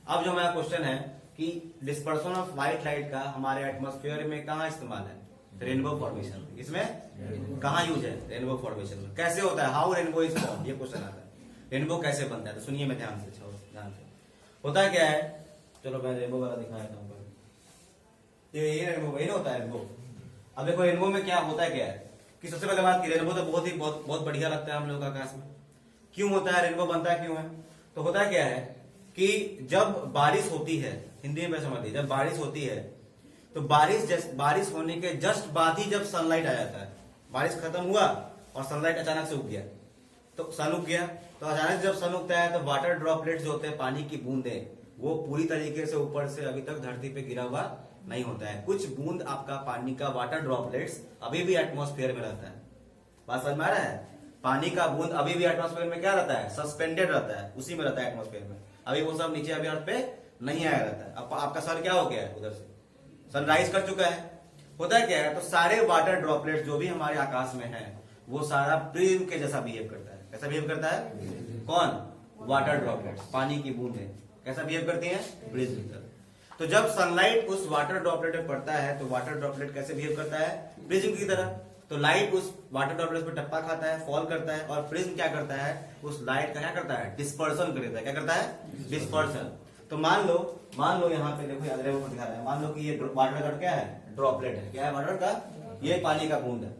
अब जो हमारा क्वेश्चन है कि डिस्पर्सन ऑफ व्हाइट लाइट का हमारे एटमॉस्फेयर में कहाँ इस्तेमाल है? रेनबो फॉर्मेशन में। इसमें कहाँ यूज है? रेनबो फॉर्मेशन में। कैसे होता है? हाउ रेनबो इज फॉर्म, ये क्वेश्चन आता है। रेनबो कैसे बनता है? तो सुनिए मैं ध्यान से, ध्यान से। होता क्या है, चलो मैं रेनबो वाला दिखाया था ऊपर, ये रेनबो यही होता है रेनबो। अब देखो रेनबो में क्या होता है, क्या है कि सबसे पहले बात की, रेनबो तो बहुत बढ़िया लगता है हम लोग आकाश में। क्यों होता है रेनबो, बनता है क्यों है? तो होता क्या है कि जब बारिश होती है, हिंदी में समझिए, जब बारिश होती है तो बारिश होने के जस्ट बाद ही जब सनलाइट आ जाता है, बारिश खत्म हुआ और सनलाइट अचानक से उग गया, तो सन उग गया, तो अचानक जब सन उगता है तो वाटर ड्रॉपलेट्स जो होते हैं, पानी की बूंदे, वो पूरी तरीके से ऊपर से अभी तक धरती पे गिरा हुआ नहीं होता है। कुछ बूंद आपका पानी का वाटर ड्रॉपलेट्स अभी भी एटमॉस्फेयर में रहता है। बात समझ में आ रहा है? पानी का बूंद अभी भी एटमॉस्फेयर में क्या रहता है? सस्पेंडेड रहता है, उसी में रहता है एटमॉस्फेयर में। अभी वो सब नीचे अभी अर्थ पे नहीं आया रहता है। अब आपका सन क्या हो गया है, उधर से सनराइज कर चुका है। होता है क्या है, तो सारे वाटर ड्रॉपलेट्स जो भी हमारे आकाश में है वो सारा प्रिज्म के जैसा बिहेव करता है। कैसा बिहेव करता है? कौन? वाटर ड्रॉपलेट्स, पानी की बूंदें कैसा बिहेव करती हैं? प्रिज्म की तरह। तो जब सनलाइट उस वाटर ड्रॉपलेट में पड़ता है तो वाटर ड्रॉपलेट कैसे बिहेव करता है? प्रिज्म की तरह। तो लाइट उस वाटर ड्रॉपलेट पर टप्पा खाता है, फॉल करता है, और प्रिज्म क्या करता है? उस लाइट का क्या करता है? डिस्पर्सन कर देता है। क्या करता है? डिस्पर्सन। तो मान लो यहाँ पे देखो, याद रहे दिखा रहा है, मान लो कि ये वाटर का क्या है? ड्रॉपलेट है। क्या है? वाटर का, ये पानी का बूंद है,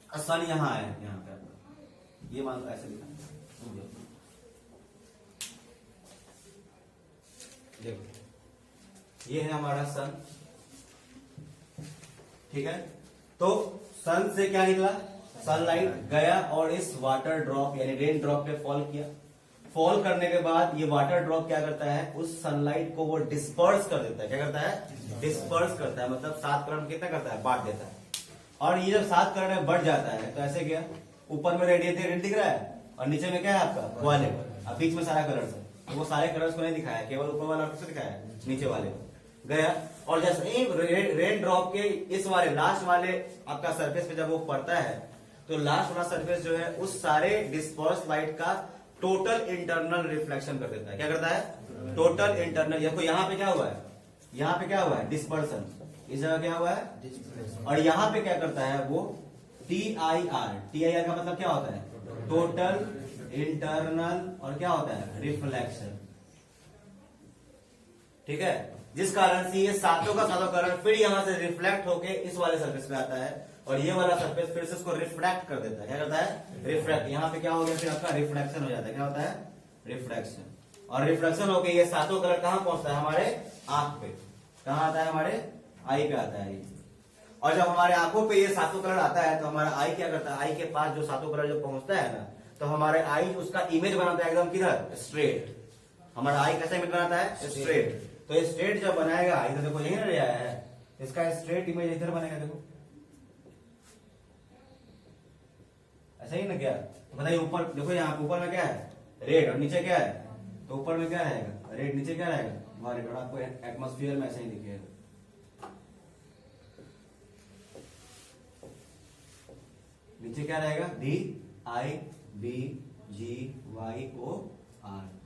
और सन यहाँ है, यहाँ पे ये मान लो ऐसे दिखा, देखो ये है हमारा सन, ठीक है। तो सन से क्या निकला? सनलाइट गया और इस वाटर ड्रॉप यानी रेन ड्रॉप पे फॉल किया। फॉल करने के बाद ये वाटर ड्रॉप क्या करता है? उस सनलाइट को वो डिस्पर्स कर देता है। क्या करता है? डिस्पर्स करता है, मतलब 7 कलर में कितना करता है? बांट देता है। और ये जब 7 कलर में बढ़ जाता है तो ऐसे क्या, ऊपर में रेड दिख रहा है और नीचे में क्या है आपका? वायलेट, अब बीच में सारा कलर्स है। तो वो सारे कलर्स को नहीं दिखाया, केवल ऊपर वाला से दिखाया है, नीचे वाले को गया। और जैसे ही रेन ड्रॉप के इस वाले लास्ट वाले आपका सरफेस पे जब वो पड़ता है तो लास्ट वाला सरफेस जो है उस सारे डिस्पर्स लाइट का टोटल इंटरनल रिफ्लेक्शन कर देता है। क्या करता है? Total internal. देखो यहाँ पे क्या हुआ है? यहाँ पे क्या हुआ है? डिस्पर्सन। इस जगह क्या हुआ है? और यहाँ पे क्या करता है वो? TIR का मतलब क्या होता है? टोटल इंटरनल, और क्या होता है? रिफ्लेक्शन। ठीक है, जिस कारण से ये सातों का सातों कलर फिर यहां से रिफ्लेक्ट होके इस वाले सरफेस पे आता है, और ये वाला सरफेस फिर से उसको रिफ्रैक्ट कर देता है। क्या करता है? रिफ्रैक्ट। यहाँ पे क्या हो गया? फिर आपका रिफ्लेक्शन हो जाता है। क्या होता है? रिफ्लेक्शन। और रिफ्लेक्शन होके ये सातों कलर कहां पहुंचता है? हमारे आंख पे। कहां आता है? हमारे आई पे आता है। और जब हमारे आंखों पे ये सातों कलर आता है तो हमारा आई क्या करता है? आई के पास जो सातों कलर जो पहुंचता है ना, तो हमारे आई उसका इमेज बनाता है एकदम किधर? स्ट्रेट। हमारा आई कैसा इमेज बनाता है? स्ट्रेट। तो स्ट्रेट जब बनाएगा, इधर देखो यही ना ले आया है, इसका स्ट्रेट इमेज इधर बनेगा। देखो ऐसा ही ना, क्या बताइए? ऊपर देखो, यहाँ ऊपर में क्या है? रेड, और नीचे क्या है? तो ऊपर में क्या रहेगा? रेड, नीचे क्या रहेगा? वायलेट। और आपको एटमॉस्फेयर में ऐसा ही दिखेगा। नीचे क्या रहेगा? DIBGYOR।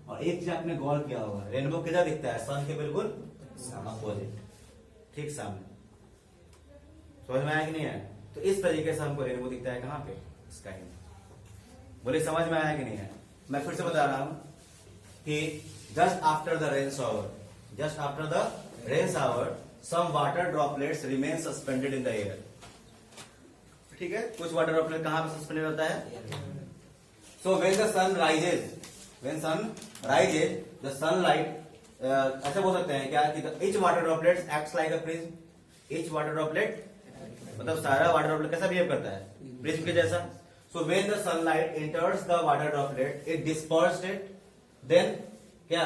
और एक चीज आपने गौर किया होगा, रेनबो किधर दिखता है? सन के बिल्कुल अपोजिट, ठीक सामने। समझ में आया कि नहीं आया? तो इस तरीके से हमको रेनबो दिखता है। कहां पे? स्काई में। बोले समझ में आया कि नहीं आया? मैं फिर से बता रहा हूं कि just after the rain shower some water droplets remain suspended in the air. ठीक है, कुछ वाटर ड्रॉपलेट कहां पे सस्पेंडेड होता है? So when the sun rises, the sunlight, ऐसा बोल सकते हैं क्या कि each water droplet acts like a prism. Each water droplet मतलब सारा वाटर ड्रॉपलेट कैसा बिहेव करता है? प्रिज्म के जैसा। So when the sunlight enters the water droplet it dispersed it, then क्या?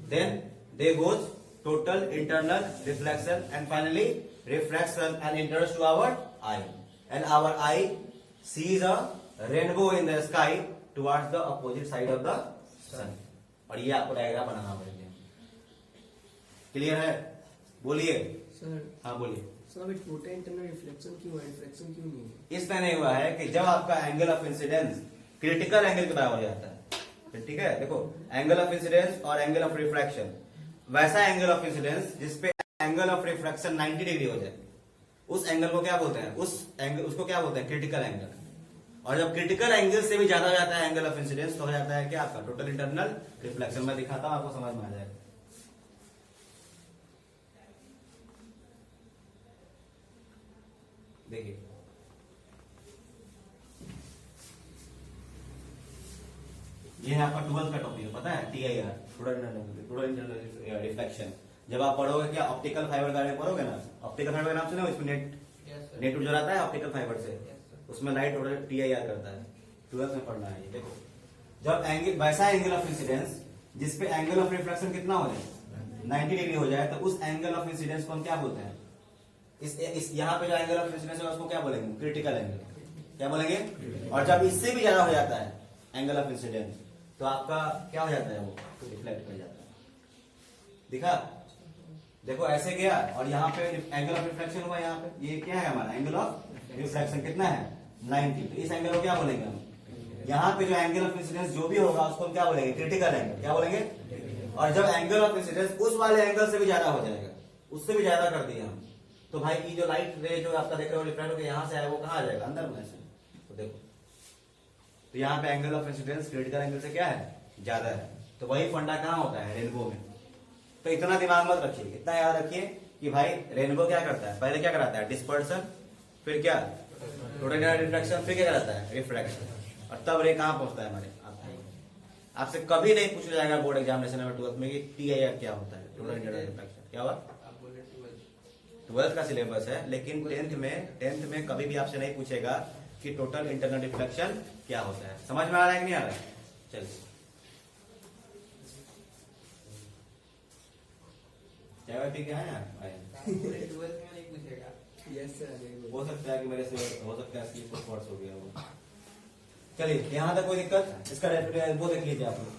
Then they goes total internal reflection and finally reflection and enters to our eye, and our eye sees a rainbow in the sky towards the opposite side of the sun। और ये आपको diagram बनाना पड़ेगा। Clear है? बोलिए sir. हाँ बोलिए sir, अभी टोटल इंटरनल रिफ्लेक्शन क्यों है? रिफ्लेक्शन क्यों नहीं है? इसलिए नहीं हुआ है कि जब आपका angle of incidence critical angle के बराबर हो जाता है, ठीक है। देखो एंगल ऑफ इंसिडेंस और एंगल ऑफ रिफ्रैक्शन, वैसा एंगल ऑफ इंसिडेंस जिसपे एंगल ऑफ रिफ्रैक्शन 90 डिग्री हो जाए, उस एंगल को क्या बोलते हैं, उस एंगल उसको क्या बोलते हैं, क्रिटिकल एंगल। और जब क्रिटिकल एंगल से भी ज्यादा हो जाता है एंगल ऑफ इंसिडेंस, तो हो जाता है क्या आपका टोटल इंटरनल रिफ्लेक्शन। मैं दिखाता हूं, आपको समझ में आ जाएगा। देखिए ये है आपका 12th का टॉपिक, पता है, TIR, टोटल इंटरनल रिफ्लेक्शन। जब आप पढ़ोगे क्या ऑप्टिकल फाइबर के बारे में पढ़ोगे ना, ऑप्टिकल फाइबर का नाम सुने हो, इसमें नेट जो रहता है ऑप्टिकल फाइबर से, उसमें लाइट टोटल TIR करता है, 12th में पढ़ना है ये। देखो जब एंगल वैसा एंगल ऑफ इंसिडेंस जिसपे एंगल ऑफ रिफ्लेक्शन कितना हो जाए, 90 डिग्री हो जाए, तो उस एंगल ऑफ इंसिडेंस को हम क्या बोलते हैं, इस यहाँ पे जो एंगल ऑफ इंसिडेंस है उसको क्या बोलेंगे, क्रिटिकल एंगल, क्या बोलेंगे। और जब इससे भी ज्यादा हो जाता है एंगल ऑफ इंसिडेंस, तो आपका क्या हो जाता है, वो रिफ्लेक्ट कर जाता है। दिखा, देखो ऐसे गया और यहाँ पे एंगल ऑफ रिफ्लेक्शन हुआ, यहाँ पे ये क्या है हमारा एंगल ऑफ रिफ्लेक्शन कितना है, 90। तो इस एंगल को क्या बोलेंगे हम, यहाँ पे जो एंगल ऑफ इंसिडेंस जो भी होगा उसको हम क्या बोलेंगे, क्रिटिकल एंगल, क्या बोलेंगे। और जब एंगल ऑफ इंसिडेंस उस वाले एंगल से भी ज्यादा हो जाएगा, उससे भी ज्यादा कर दिया हम, तो भाई ये जो लाइट रे जो आपका देख रहे हो रिफ्लेक्ट होकर यहाँ से आया, वो कहाँ आ जाएगा, अंदर में से। तो देखो, तो यहाँ पे angle of incidence critical angle से क्या है, ज्यादा है। तो वही फंडा कहाँ होता है, रेनबो में। तो इतना दिमाग मत रखिए, इतना याद रखिए कि भाई रेनबो क्या करता है, पहले क्या कराता है, डिस्पर्सन, फिर क्या टोटल रिफ्लेक्शन, फिर क्या कराता है, रिफ्रैक्शन, और तब रे कहाँ पहुंचता है हमारे। आपसे कभी नहीं पूछा जाएगा बोर्ड एग्जामिनेशन में 12th में कि TIR क्या होता है, टोटल रिफ्लेक्शन क्या हुआ। आप बोले 12th का सिलेबस है, लेकिन 10th में कभी भी आपसे नहीं पूछेगा कि टोटल इंटरनल रिफ्लेक्शन क्या होता है। समझ में आ रहा है कि नहीं आ रहा है। चलिए क्या ठीक है आप आए? 12th में नहीं पूछेगा। Yes sir. हो सकता है कि मेरे से हो सकता है स्लीप फॉर्स हो गया हो। चलिए यहां तक कोई दिक्कत, इसका वो देख लीजिए आप लोग।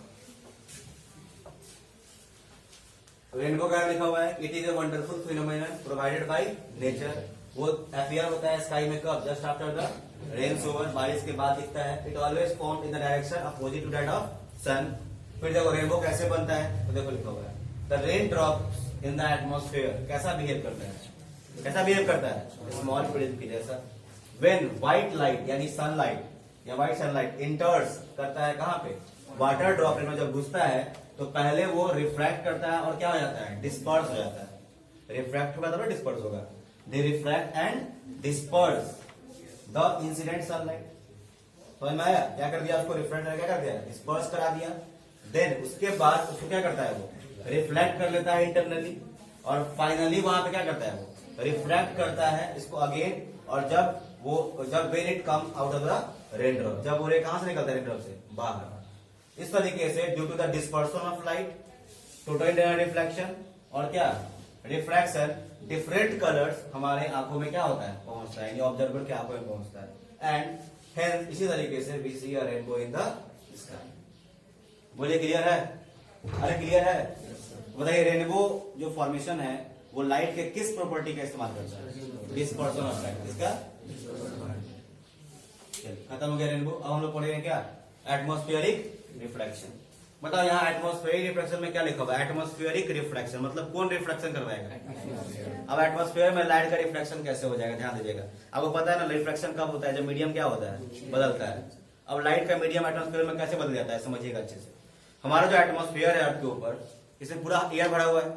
रेनबो क्या लिखा हुआ है, it is a wonderful phenomenon provided by nature. वो अपीयर होता है स्काई में कब, just after the rains over, बारिश के बाद दिखता है। It always form in the direction opposite to that of sun. फिर देखो रेनबो कैसे बनता है, तो देखो लिखा हुआ है the rain drops in the atmosphere. कैसा बिहेव करता है, कैसा बिहेव करता है, स्मॉल प्रिज्म की जैसा। व्हेन व्हाइट लाइट यानी सनलाइट या व्हाइट सनलाइट इंटर्स करता है कहाँ पे, वाटर ड्रॉपलेट में जब घुसता है तो पहले वो रिफ्रैक्ट करता है और क्या हो जाता है, डिस्पर्स हो जाता है। रिफ्रैक्ट होगा तब डिस्पर्स होगा। They refract and disperse the incident sunlight. समझ में आया, क्या कर दिया उसको, रिफ्रैक्ट क्या कर दिया, डिस्पर्स करा दिया। देन उसके बाद उसको क्या करता है, वो रिफ्लेक्ट कर लेता है इंटरनली, और फाइनली वहां पे क्या करता है, वो रिफ्रैक्ट करता है इसको अगेन। और जब when it come out of the rain drop, जब वो रे कहां से निकलता है, रेन ड्रॉप से बाहर। इस तरीके से due to the dispersion of light, total internal reflection और क्या रिफ्रैक्शन, डिफरेंट कलर्स हमारे आंखों में क्या होता है, पहुंचता है, यानी ऑब्जर्वर के आंखों में पहुंचता है। एंड हेंस इसी तरीके से we see a rainbow in the sky. बोलिए क्लियर है, अरे क्लियर है। बताइए रेनबो जो फॉर्मेशन है वो लाइट के किस प्रॉपर्टी का इस्तेमाल करता है, डिस्पर्सन ऑफ लाइट, इसका। खत्म हो गया रेनबो। अब हम लोग पढ़ेंगे क्या, एटमॉस्फेरिक रिफ्रैक्शन। बताओ यहाँ एटमॉस्फेरिक रिफ्रैक्शन में क्या लिखा हुआ है, एटमॉस्फेरिक रिफ्रैक्शन मतलब कौन रिफ्रैक्शन करवाएगा। अब एटमॉस्फेयर में लाइट का रिफ्रैक्शन कैसे हो जाएगा, ध्यान दीजिएगा। आपको पता है ना रिफ्रैक्शन कब होता है, जब मीडियम क्या होता है, बदलता है। अब लाइट का मीडियम एटमॉस्फेयर में कैसे बदल जाता है, समझिएगा अच्छे से। हमारा जो एटमॉस्फेयर है अर्थ के ऊपर, इसमें पूरा एयर भरा हुआ है,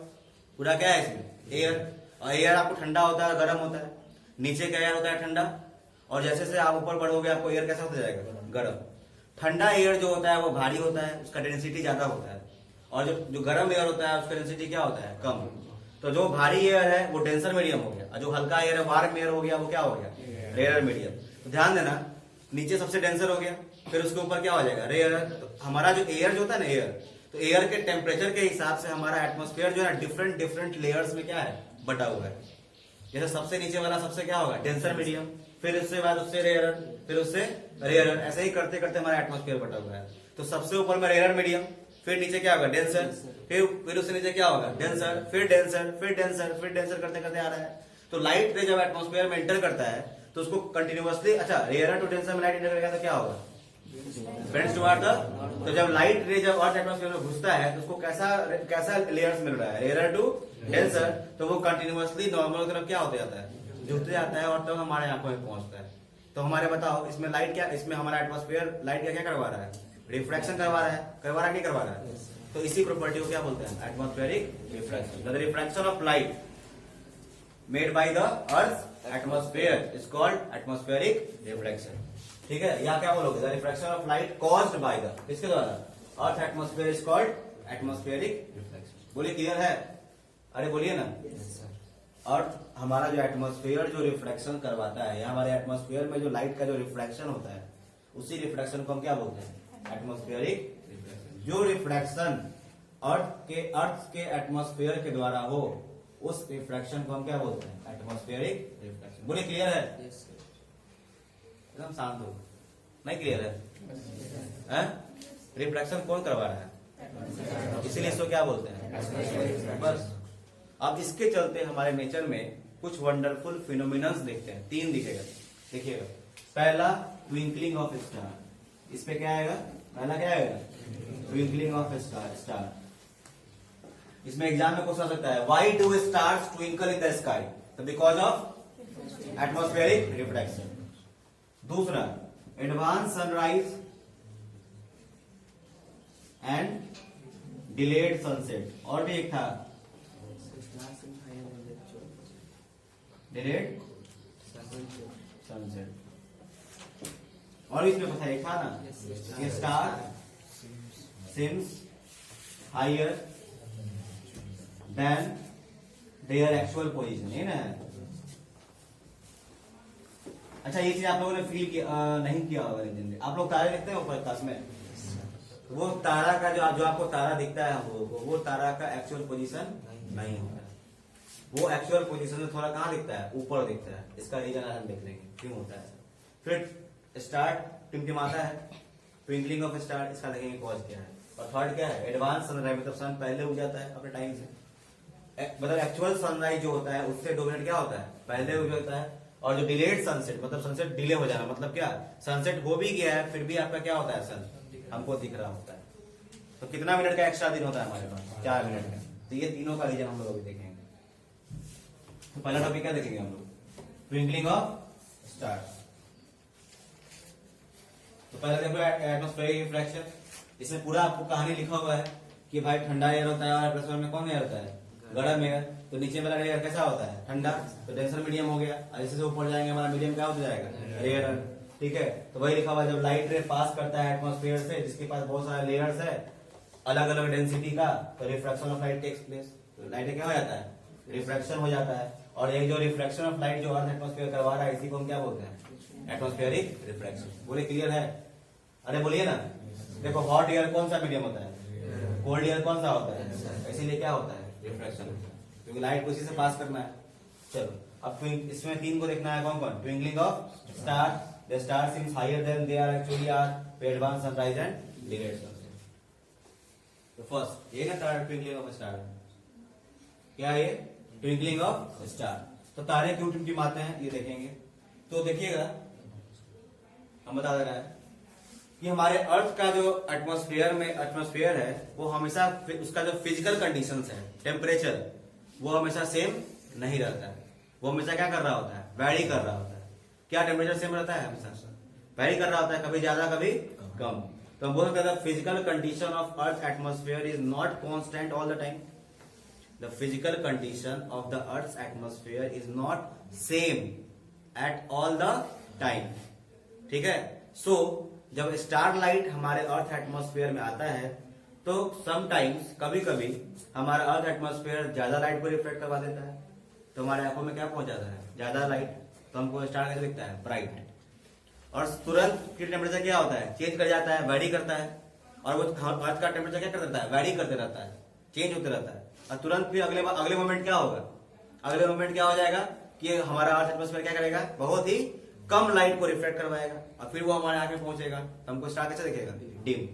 पूरा क्या है इसमें एयर। और एयर आपको ठंडा होता है, गर्म होता है। नीचे का एयर होता है ठंडा, और जैसे जैसे आप ऊपर बढ़ोगे आपको एयर कैसा होता जाएगा, गर्म। ठंडा एयर जो होता है वो भारी होता है, उसका डेंसिटी ज्यादा होता है। और जो गर्म एयर होता है उसका डेंसिटी क्या होता है, कम। तो जो भारी एयर है वो डेंसर मीडियम हो गया, और जो हल्का एयर है वार्म एयर हो गया, वो क्या हो गया, रेयर मीडियम। तो ध्यान देना, नीचे सबसे डेंसर हो गया, फिर उसके ऊपर क्या हो जाएगा, रेयर। तो हमारा जो एयर जो होता है ना एयर, तो एयर के टेम्परेचर के हिसाब से हमारा एटमॉस्फेयर जो है डिफरेंट डिफरेंट लेयर्स में क्या है, बटा हुआ है। जैसे सबसे नीचे वाला सबसे क्या होगा, डेंसर मीडियम, फिर उससे बाद उससे रेयर, फिर उससे रेयर, ऐसे ही करते करते हमारा एटमॉस्फेयर बटा हुआ है। तो सबसे ऊपर में रेयर मीडियम, फिर नीचे क्या होगा, डेंसर, फिर उससे नीचे क्या होगा, डेंसर, फिर डेंसर, फिर डेंसर, फिर डेंसर करते करते आ रहा है। तो लाइट रे जब एटमॉस्फेयर में एंटर करता है तो उसको कंटिन्यूअसली, अच्छा रेयर टू डेंसर में लाइट एंटर करेगा तो क्या होगा, बेंड्स टुवर्ड द तो जब लाइट रे जब अर्थ एटमॉस्फेयर में घुसता है तो उसको कैसा कैसा लेयर्स मिल रहा है, रेयर टू डेंसर, तो वो कंटिन्यूअसली नॉर्मल तरफ क्या होते जाता है, झुकते जाता है और तब हमारे आंखों में पहुंचता है। तो हमारे बताओ इसमें लाइट क्या, इसमें हमारा एटमॉस्फेयर लाइट का क्या करवा रहा है, रिफ्रैक्शन करवा रहा है, नहीं करवा रहा है। तो इसी प्रॉपर्टी को क्या बोलते हैं, atmospheric refraction. The refraction of light made by the earth atmosphere is called atmospheric refraction. ठीक है, या क्या बोलोगे, the refraction of light caused by the, किसके द्वारा, अर्थ atmosphere is called atmospheric refraction. बोलिए क्लियर है, अरे बोलिए ना। अर्थ हमारा जो एटमॉस्फेयर जो रिफ्रैक्शन करवाता है, या हमारे एटमॉस्फेयर में जो लाइट का जो रिफ्रैक्शन होता है, उसी रिफ्रैक्शन को हम क्या बोलते हैं, एटमॉस्फेरिक रिफ्रैक्शन। जो रिफ्रैक्शन अर्थ के एटमॉस्फेयर के द्वारा हो, उस रिफ्रैक्शन को हम क्या बोलते हैं, एटमॉस्फेरिक रिफ्रैक्शन। बोलिए क्लियर है, एकदम शांत हो, नहीं क्लियर है? रिफ्रैक्शन कौन करवा रहा है, इसीलिए इसको क्या बोलते हैं, बस। अब इसके चलते हमारे नेचर में कुछ वंडरफुल फिनोमिनन्स देखते हैं, 3 दिखेगा, देखिएगा। पहला ट्विंकलिंग ऑफ स्टार, इस पे क्या आएगा, पहला क्या आएगा, ट्विंकलिंग ऑफ स्टार। इसमें एग्जाम में क्वेश्चन आ सकता है, why do stars twinkle in the sky, तो बिकॉज ऑफ एटमॉस्फेरिक रिफ्रैक्शन। दूसरा, advance sunrise and delayed sunset, और भी एक था डिलेड सनसेट, और इसमें पता एक था ना, star seems higher than their actual position, है ना। अच्छा, ये चीज आप लोगों ने फील किया नहीं किया होगा जिंदगी, आप लोग तारे देखते हैं ऊपर क्लास में, वो तारा का जो आपको तारा दिखता है हम लोगों को, वो तारा का एक्चुअल पोजीशन नहीं होता है। वो एक्चुअल पोजीशन में थोड़ा कहाँ दिखता है, ऊपर दिखता है। इसका रीजन हम देख लेंगे क्यों होता है। फिर स्टार टिमटिमाता है, ट्विंकलिंग ऑफ स्टार, इसका देखेंगे कॉज क्या है। और थर्ड क्या है, एडवांस सनराइज, मतलब सन पहले उग जाता है अपने टाइम से, मतलब एक्चुअल सनराइज जो होता है उससे 2 मिनट क्या होता है, पहले उग जाता है। और जो डिलेड सनसेट, मतलब सनसेट डिले हो जाना, मतलब क्या, सनसेट हो भी गया है फिर भी आपका क्या होता है, सन हमको दिख रहा होता है। तो कितना मिनट का एक्स्ट्रा दिन होता है हमारे पास, 4 मिनट का। तो ये तीनों का रीजन हम लोग अभी देखेंगे। तो पहला टॉपिक क्या देखेंगे हम लोग, ट्विंकलिंग ऑफ स्टार। तो पहले देखो एटमॉस्फेरिक रिफ्रैक्शन, इसमें पूरा आपको कहानी लिखा हुआ है कि भाई ठंडा एयर होता है और एटमॉस्फेयर में कौन एयर होता है, गर्म एयर। तो नीचे वाला एयर कैसा होता है, ठंडा, तो डेंसर मीडियम हो गया। जैसे से ऊपर जाएंगे हमारा मीडियम क्या हो जाएगा, रेयर। ठीक है, तो वही लिखा हुआ, जब लाइट रे पास करता है एटमॉस्फेयर से, जिसके पास बहुत सारे लेयर्स है अलग अलग डेंसिटी का, तो refraction of light takes place. तो लाइट क्या हो जाता है, रिफ्रैक्शन हो जाता है। और ये जो रिफ्रैक्शन ऑफ लाइट जो अर्थ एटमॉस्फेयर करवा रहा है, इसी को हम क्या बोलते हैं, एटमॉस्फेरिक रिफ्रैक्शन। बोले क्लियर है, अरे बोलिए ना। देखो हॉट एयर कौन सा मीडियम होता है, कोल्ड एयर कौन सा होता है, इसीलिए क्या होता है, रिफ्रैक्शन होता है, क्योंकि लाइट को इसी से पास करना है। चलो अब इसमें 3 को देखना है, कौन कौन, twinkling of star, the star seems higher than they are actually are, advance sunrise and delayed sunset. तो फर्स्ट ये ना ट्विंकलिंग ऑफ स्टार, क्या है ये, ट्विंकलिंग ऑफ स्टार। तो तारे क्यों टिमटिमाते हैं ये देखेंगे। तो देखिएगा, हम बता दे रहे हैं कि हमारे अर्थ का जो एटमॉस्फेयर है, वो हमेशा उसका जो फिजिकल कंडीशंस है, टेम्परेचर, वो हमेशा सेम नहीं रहता है। वो हमेशा क्या कर रहा होता है, वैरी कर रहा होता है। क्या टेम्परेचर सेम रहता है, हमेशा वैरी कर रहा होता है, कभी ज्यादा कभी कम। तो हम बोल सकते हैं physical condition of earth atmosphere is not constant all the time. The physical condition of the Earth's atmosphere is not same at all the time. ठीक है, so जब स्टार लाइट हमारे अर्थ एटमॉस्फेयर में आता है, तो समटाइम्स कभी कभी हमारा अर्थ एटमॉस्फेयर ज्यादा लाइट को रिफ्लेक्ट करवा देता है, तो हमारे आंखों में क्या पहुंच जाता है, ज्यादा लाइट। तो हमको स्टार कैसे दिखता है, ब्राइट। और तुरंत फिर टेम्परेचर क्या होता है, चेंज कर जाता है, वैरी करता है। और वो अर्थ का टेम्परेचर क्या कर देता है, वैरी करते रहता है, चेंज होते रहता है। और तुरंत फिर अगले मोमेंट क्या होगा, अगले मोमेंट क्या हो जाएगा कि हमारा अर्थ एटमॉस्फेयर क्या करेगा, बहुत ही कम लाइट को रिफ्लेक्ट करवाएगा, और फिर वो हमारे आंख में पहुंचेगा, तो हमको स्टार कैसे दिखेगा, डिम।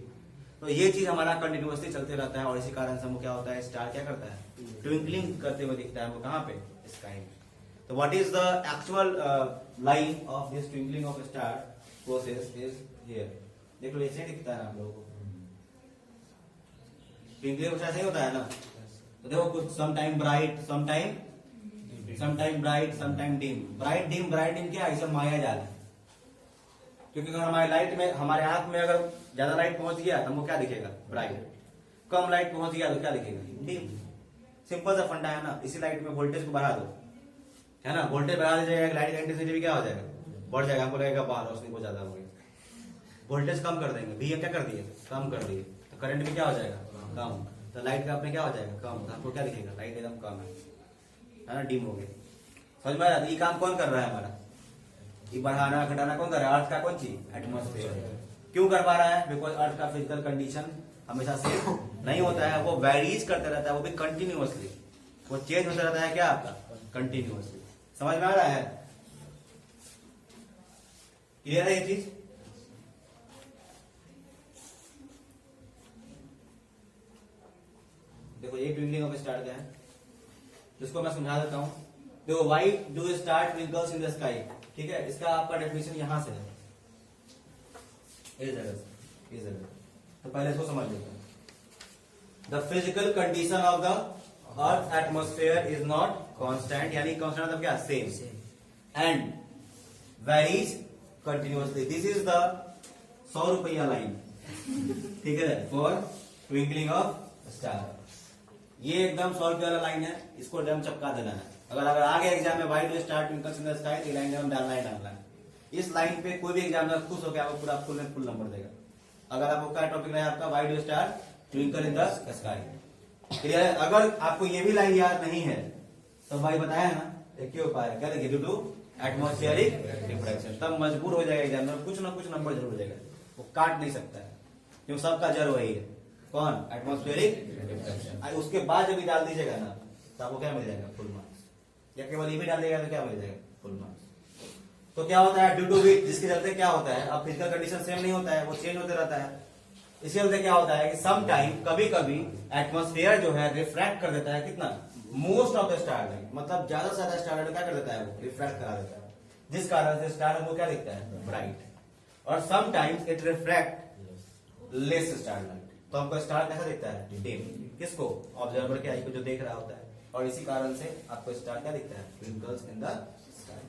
तो ये चीज हमारा कंटिन्यूअसली चलते रहता है, और इसी कारण से हमको क्या होता है, स्टार क्या करता है, ट्विंकलिंग करते हुए दिखता है हमको, कहाँ पे, स्काई में। तो what is the actual line of this twinkling of star process is here. देख लो ऐसे दिखता है आप लोगों को, ट्विंकलिंग ऑफ स्टार सही होता है ना। तो देखो कुछ some time bright, some time bright, some time dim. Bright dim क्या है, सब माया जाल है। क्योंकि अगर हमारे लाइट में, हमारे आंख में अगर ज्यादा लाइट पहुंच गया तो हमको क्या दिखेगा, ब्राइट। कम लाइट पहुंच गया तो क्या दिखेगा, डिम। सिंपल सा फंडा है ना। इसी लाइट में वोल्टेज को बढ़ा दो, है ना, वोल्टेज बढ़ा दीजिएगा, लाइट का इंटेंसिटी भी क्या हो जाएगा, बढ़ जाएगा। हमको लगेगा बाहर रोशनी बहुत ज्यादा हो गई। वोल्टेज कम कर देंगे, भी क्या कर दिए, कम कर दिए, तो करंट भी क्या हो जाएगा, कम। तो लाइट का अपने क्या हो जाएगा, कम। तो आपको क्या दिखेगा, लाइट एकदम कम है ना, डिम हो गई। समझ में आया? ये काम कौन कर रहा है हमारा, ये बढ़ाना घटाना कौन कर रहा है, अर्थ का कौन चीज, एटमॉस्फेयर। क्यों कर पा रहा है, बिकॉज अर्थ का फिजिकल कंडीशन हमेशा सेम नहीं होता है, वो वेरीज करते रहता है, वो भी कंटिन्यूअसली, वो चेंज होता रहता है क्या आपका, कंटिन्यूअसली। समझ में आ रहा है, क्लियर है ये चीज। देखो एक ट्विंकलिंग ऑफ स्टार क्या है, जिसको मैं समझा देता हूं। देखो why do star twinkles in the sky, ठीक है, इसका आपका डेफिनेशन यहां से है, इस जगह से, इस जगह। तो पहले इसको समझ लेते हैं। The physical condition of the earth atmosphere is not constant, यानी कांस्टेंट मतलब क्या, same, and varies continuously. This is the 100 रुपया लाइन, ठीक है, फॉर ट्विंकलिंग ऑफ स्टार। ये एकदम 100 रुपये वाला लाइन है, इसको एकदम चपका देना है। अगर आ गया एग्जाम में why do star twinkles in the sky, तो लाइन हम डालना है। इस लाइन पे कोई भी एग्जामिनर खुश होकर आपको पूरा फुल नंबर देगा। अगर आपको क्या टॉपिक रहा है आपका, why do star twinkle in the sky, clear है। अगर आपको ये भी लाइन याद नहीं है तो भाई बताया ना, एक ही उपाय है, क्या देखिए, ड्यू टू एटमॉस्फेरिक रिफ्रैक्शन। तब मजबूर हो जाएगा एग्जामिनर, कुछ ना कुछ नंबर जरूर हो जाएगा, वो काट नहीं सकता है, क्योंकि सबका जड़ वही है, कौन, एटमॉस्फेरिक रिफ्रैक्शन। उसके बाद जब डाल दीजिएगा ना, तो आपको क्या मिल जाएगा, फुल मार्क्स। या केवल ये भी डाल देगा तो क्या मिल जाएगा, फुल मार्क्स। तो क्या होता है, ड्यू टू विच, जिसके चलते क्या होता है, अब फिजिकल कंडीशन सेम नहीं होता है, वो चेंज होते रहता है। इसके चलते क्या होता है कि सम टाइम, कभी कभी एटमॉस्फेयर जो है रिफ्रैक्ट कर देता है, कितना, most of the star light, मतलब ज्यादा से ज्यादा स्टार लाइट क्या कर देता है, वो रिफ्रैक्ट करा देता है, जिस कारण से स्टार को क्या दिखता है, ब्राइट। और sometimes it refract less star light, तो हमको स्टार कैसा दिखता है, डिम। किसको, ऑब्जर्वर के आई को जो देख रहा होता है। और इसी कारण से आपको स्टार क्या दिखता है, ट्विंकल्स इन द स्काई।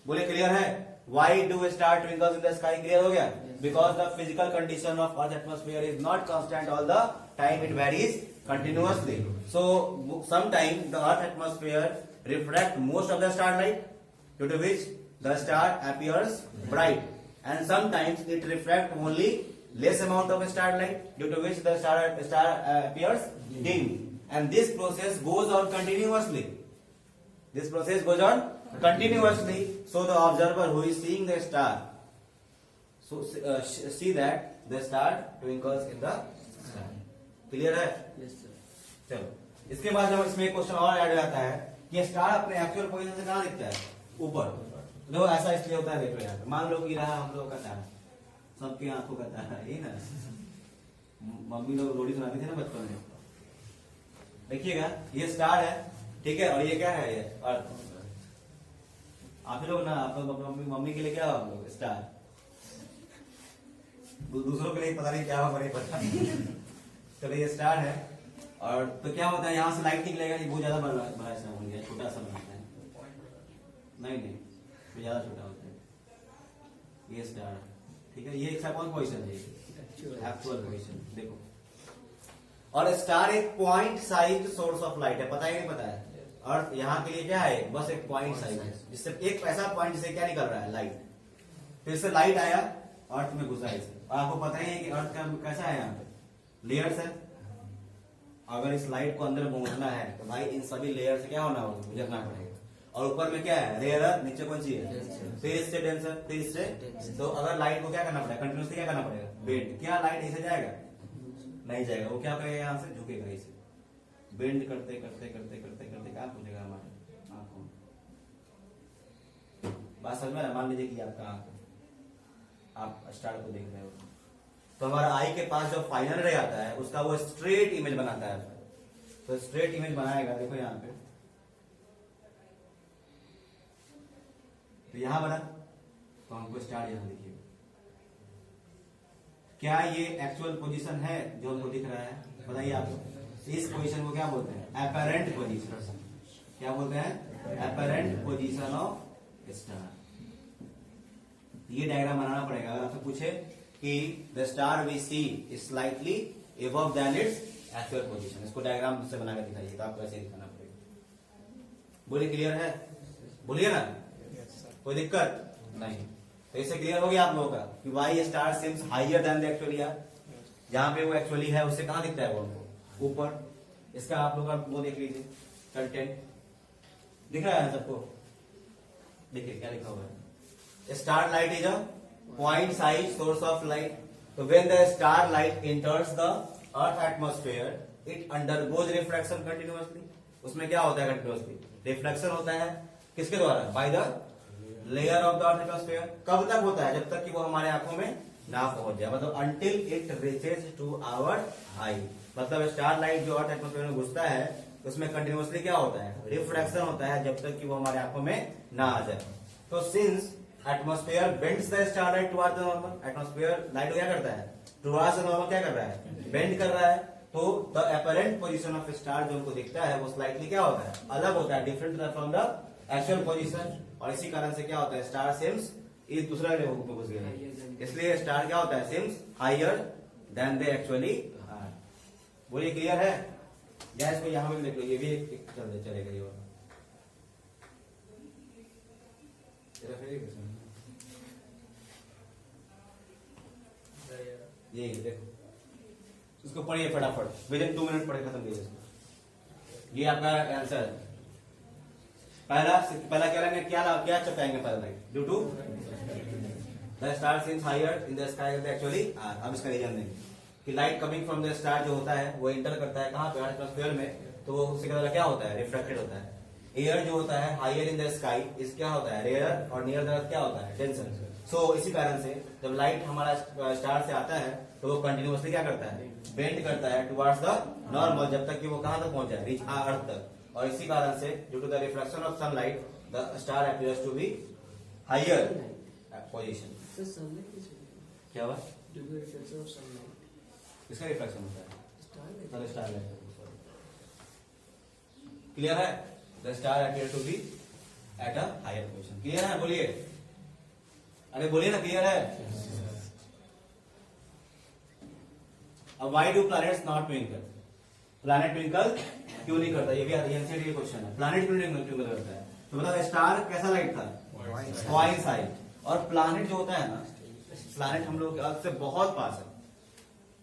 बोले क्लियर है, why do star twinkles in the sky, clear हो गया। Because the physical condition of earth atmosphere is not constant all the time, it varies continuously. So sometime the earth atmosphere reflect most of the starlight, due to which the star appears bright, and sometimes it reflect only less amount of starlight, due to which the star appears dim. And this process goes on continuously. This process goes on continuously. So the observer who is seeing the star, so see that the star twinkles in the sky. Clear है, चलो इसके बाद जब इसमें एक question और add हो जाता है कि स्टार अपने एक्चुअल पोजीशन से कहां दिखता है, ऊपर। देखो ऐसा इसलिए होता है, देखो यार, मान लो कि रहा हम लोगों का तारा, सबकी आंखों का तारा, ये ना, मम्मी लोग लोरी सुनाती थी ना बचपन में। देखिएगा ये स्टार है, ठीक है, और ये क्या है, ये अर्थ। आप लोग ना, आप मम्मी के लिए क्या हो, हम लोग स्टार, दूसरों के लिए पता नहीं क्या हो, नहीं पता। चलो ये स्टार है, और तो क्या होता है, यहाँ से लाइट निकलेगा, ये बहुत ज्यादा बड़ा ऐसा बन गया, छोटा सा बनाता है, नहीं तो ज्यादा छोटा होता है, ये स्टार, ठीक है। ये एक कौन पोजीशन है, एक्चुअल पोजीशन, देखो। और स्टार एक point size source of light है, पता है नहीं पता है। और यहाँ के लिए क्या है, बस एक पॉइंट साइज है, जिससे एक ऐसा पॉइंट जिससे क्या निकल रहा है, लाइट। फिर से लाइट आया, अर्थ में घुसा इसे। आपको पता ही है कि अर्थ का कैसा है, यहाँ पे लेयर्स है। अगर इस लाइट को अंदर घुमाना है तो भाई इन सभी लेयर से क्या होना होगा, गुजरना पड़ेगा। और ऊपर में क्या है, रेयर अर्थ, नीचे कौन सी है, फिर इससे डेंसर, फिर इससे। तो अगर लाइट को क्या करना पड़ेगा, कंटिन्यूसली क्या करना पड़ेगा, बेंड। क्या लाइट ऐसे जाएगा, नहीं जाएगा, वो क्या करेगा, यहाँ से झुकेगा, इसे बेंड करते करते करते करते करते क्या पहुंचेगा हमारे आंखों में। बात समझ में, मान लीजिए कि आपका आंख, आप स्टार को देख रहे हो, तो हमारा आई के पास जो फाइनल रे आता है उसका वो स्ट्रेट इमेज बनाता है। तो स्ट्रेट इमेज बनाएगा, देखो यहाँ पे, तो यहां बना, तो हमको स्टार यहां देखिए, क्या ये एक्चुअल पोजीशन है जो हमको दिख रहा है? बताइए आप। इस पोजीशन को क्या बोलते हैं? Apparent position. क्या बोलते हैं? Apparent position of star. ये डायग्राम बनाना पड़ेगा। अगर आपसे पूछे कि the star we see is slightly above than its actual position, इसको डायग्राम से बनाकर दिखाइए। तो आपको ऐसे दिखाना पड़ेगा। बोलिए, क्लियर है? बोलिए ना, कोई दिक्कत नहीं? तो इससे क्लियर हो गया आप लोगों का कि why star seems higher than the actually are. जहां पे वो एक्चुअली है उससे कहां दिखता है वो हमको? ऊपर। इसका आप लोग वो देख लीजिए, कंटेंट दिख रहा है सबको? देखिए क्या लिखा हुआ है। Star light is a point size source of light. तो when the star light enters the earth atmosphere it undergoes refraction continuously. उसमें क्या होता है? कंटिन्यूअसली रिफ्लेक्शन होता है। किसके द्वारा? By the layer of the earth atmosphere. कब तक होता है? जब तक कि वो हमारे आंखों में ना पहुंच जाए, मतलब until it reaches to our eye. मतलब स्टार लाइट जो अर्थ एटमॉस्फेयर में घुसता है उसमें कंटिन्यूअसली क्या होता है? रिफ्रैक्शन होता है, जब तक कि वो हमारे आंखों में ना आ जाए। तो since atmosphere bends the star light towards the normal, atmosphere light क्या करता है? टुवर्ड्स द नॉर्मल क्या कर रहा है? बेंड कर रहा है। तो the apparent position of star जो हमको दिखता है वो स्लाइटली क्या होता है? अलग होता है, different from the actual position. और इसी कारण से क्या होता है? स्टार सिम्स इस दूसरा लेवल में घुस गया है, इसलिए स्टार क्या होता है? Seems higher than they actually are. बोलिए, क्लियर है? या इसको यहां पे भी देख लो, ये भी एक चलेगा ये वाला। ये देखो, इसको पढ़िए फटाफट, विद इन 2 मिनट पढ़े खत्म कीजिए इसको। ये आपका आंसर है। पहला क्या लेंगे? क्या चुकाएंगे? पहला light due to the star seems higher in the sky than actually are. अब इसका रीजन देंगे कि light coming from the star जो होता है वो इंटर करता है कहां पे? एटमॉस्फेयर में। तो वो उससे क्या होता है? रिफ्लेक्टेड होता है। एयर जो होता है हाइयर इन द स्काई इस क्या होता है? रेयर। और नियर द अर्थ क्या होता है? डेंसर। सो इसी कारण से जब लाइट हमारा स्टार से आता है तो वो कंटिन्यूअसली क्या करता है? बेंड करता है टुवर्ड्स द नॉर्मल, जब तक कि वो कहां तक पहुंच जाए? रीच अर्थ तक। और इसी कारण से due to the reflection of sunlight the star appears to be higher position. Sir sunlight किस क्या हुआ? Due to reflection of sunlight किसका रिफ्लेक्शन होता है? Star star light. क्लियर है? The star appear to be at a higher position. Clear है? बोलिए, अरे बोलिए ना, क्लियर है? अब why do planets not twinkle? Planet twinkle क्यों नहीं करता? ये भी एनसीईआरटी का क्वेश्चन है। प्लैनेट क्यों नहीं ट्विंकल करता है? तो मतलब स्टार कैसा लाइट था? Point size. और प्लैनेट जो होता है ना, प्लैनेट हम लोग के अर्थ से बहुत पास है,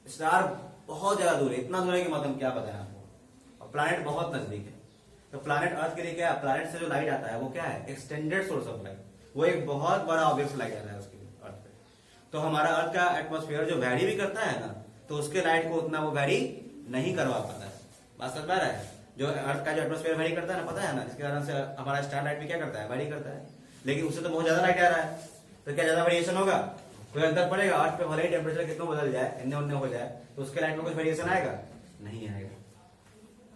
स्टार बहुत ज्यादा दूर है। इतना दूर है कि मतलब क्या बताएं आपको। और प्लैनेट बहुत नजदीक है। तो प्लैनेट अर्थ के लिए क्या है? प्लैनेट से जो लाइट आता है वो क्या है? Extended source of light. वो एक बहुत बड़ा ऑब्जेक्ट लाइट आता है उसके लिए अर्थ पे। तो हमारा अर्थ का एटमॉस्फेयर जो वैरी भी करता है ना, तो उसके लाइट को उतना वो वैरी नहीं करवा पाता है। बात समझ में आ रहा है? जो अर्थ का जो एटमॉस्फेयर वैरी करता है ना, पता है ना, इसके कारण से हमारा स्टार लाइट भी क्या करता है? वैरी करता है। लेकिन उससे तो बहुत ज्यादा लाइट आ रहा है, तो क्या ज्यादा वेरिएशन होगा? कोई अंतर पड़ेगा? अर्थ पे भले ही टेम्परेचर कितना बदल जाए, इन्ने उन्ने हो जाए, तो उसके लाइट में कुछ वेरिएशन आएगा? नहीं आएगा।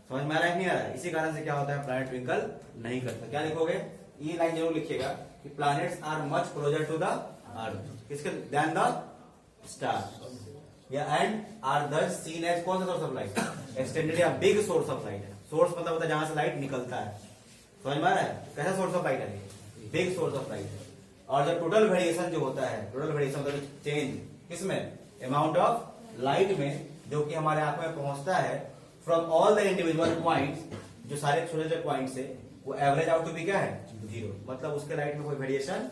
समझ में आ रहा है? नहीं आ रहा है? इसी कारण से क्या होता है? प्लैनेट ट्विंकल नहीं करता। क्या लिखोगे? ये लाइन जरूर लिखिएगा कि planets are much closer to the earth किसके देन द स्टार। या and are thus seen as कौन सा सोर्स ऑफ लाइट? एक्सटेंडेड या बिग सोर्स ऑफ लाइट है। सोर्स मतलब होता है जहां से लाइट निकलता है। समझ में आ रहा है? कैसा सोर्स ऑफ लाइट है? बिग सोर्स ऑफ लाइट है। और जो टोटल वेरिएशन जो होता है, टोटल वेरिएशन मतलब चेंज किसमें? अमाउंट ऑफ लाइट में, जो कि हमारे आंख में पहुंचता है from all the individual points, जो सारे छोटे छोटे पॉइंट है, वो एवरेज आउट टू बी क्या है? 0। मतलब उसके लाइट में कोई वेरिएशन,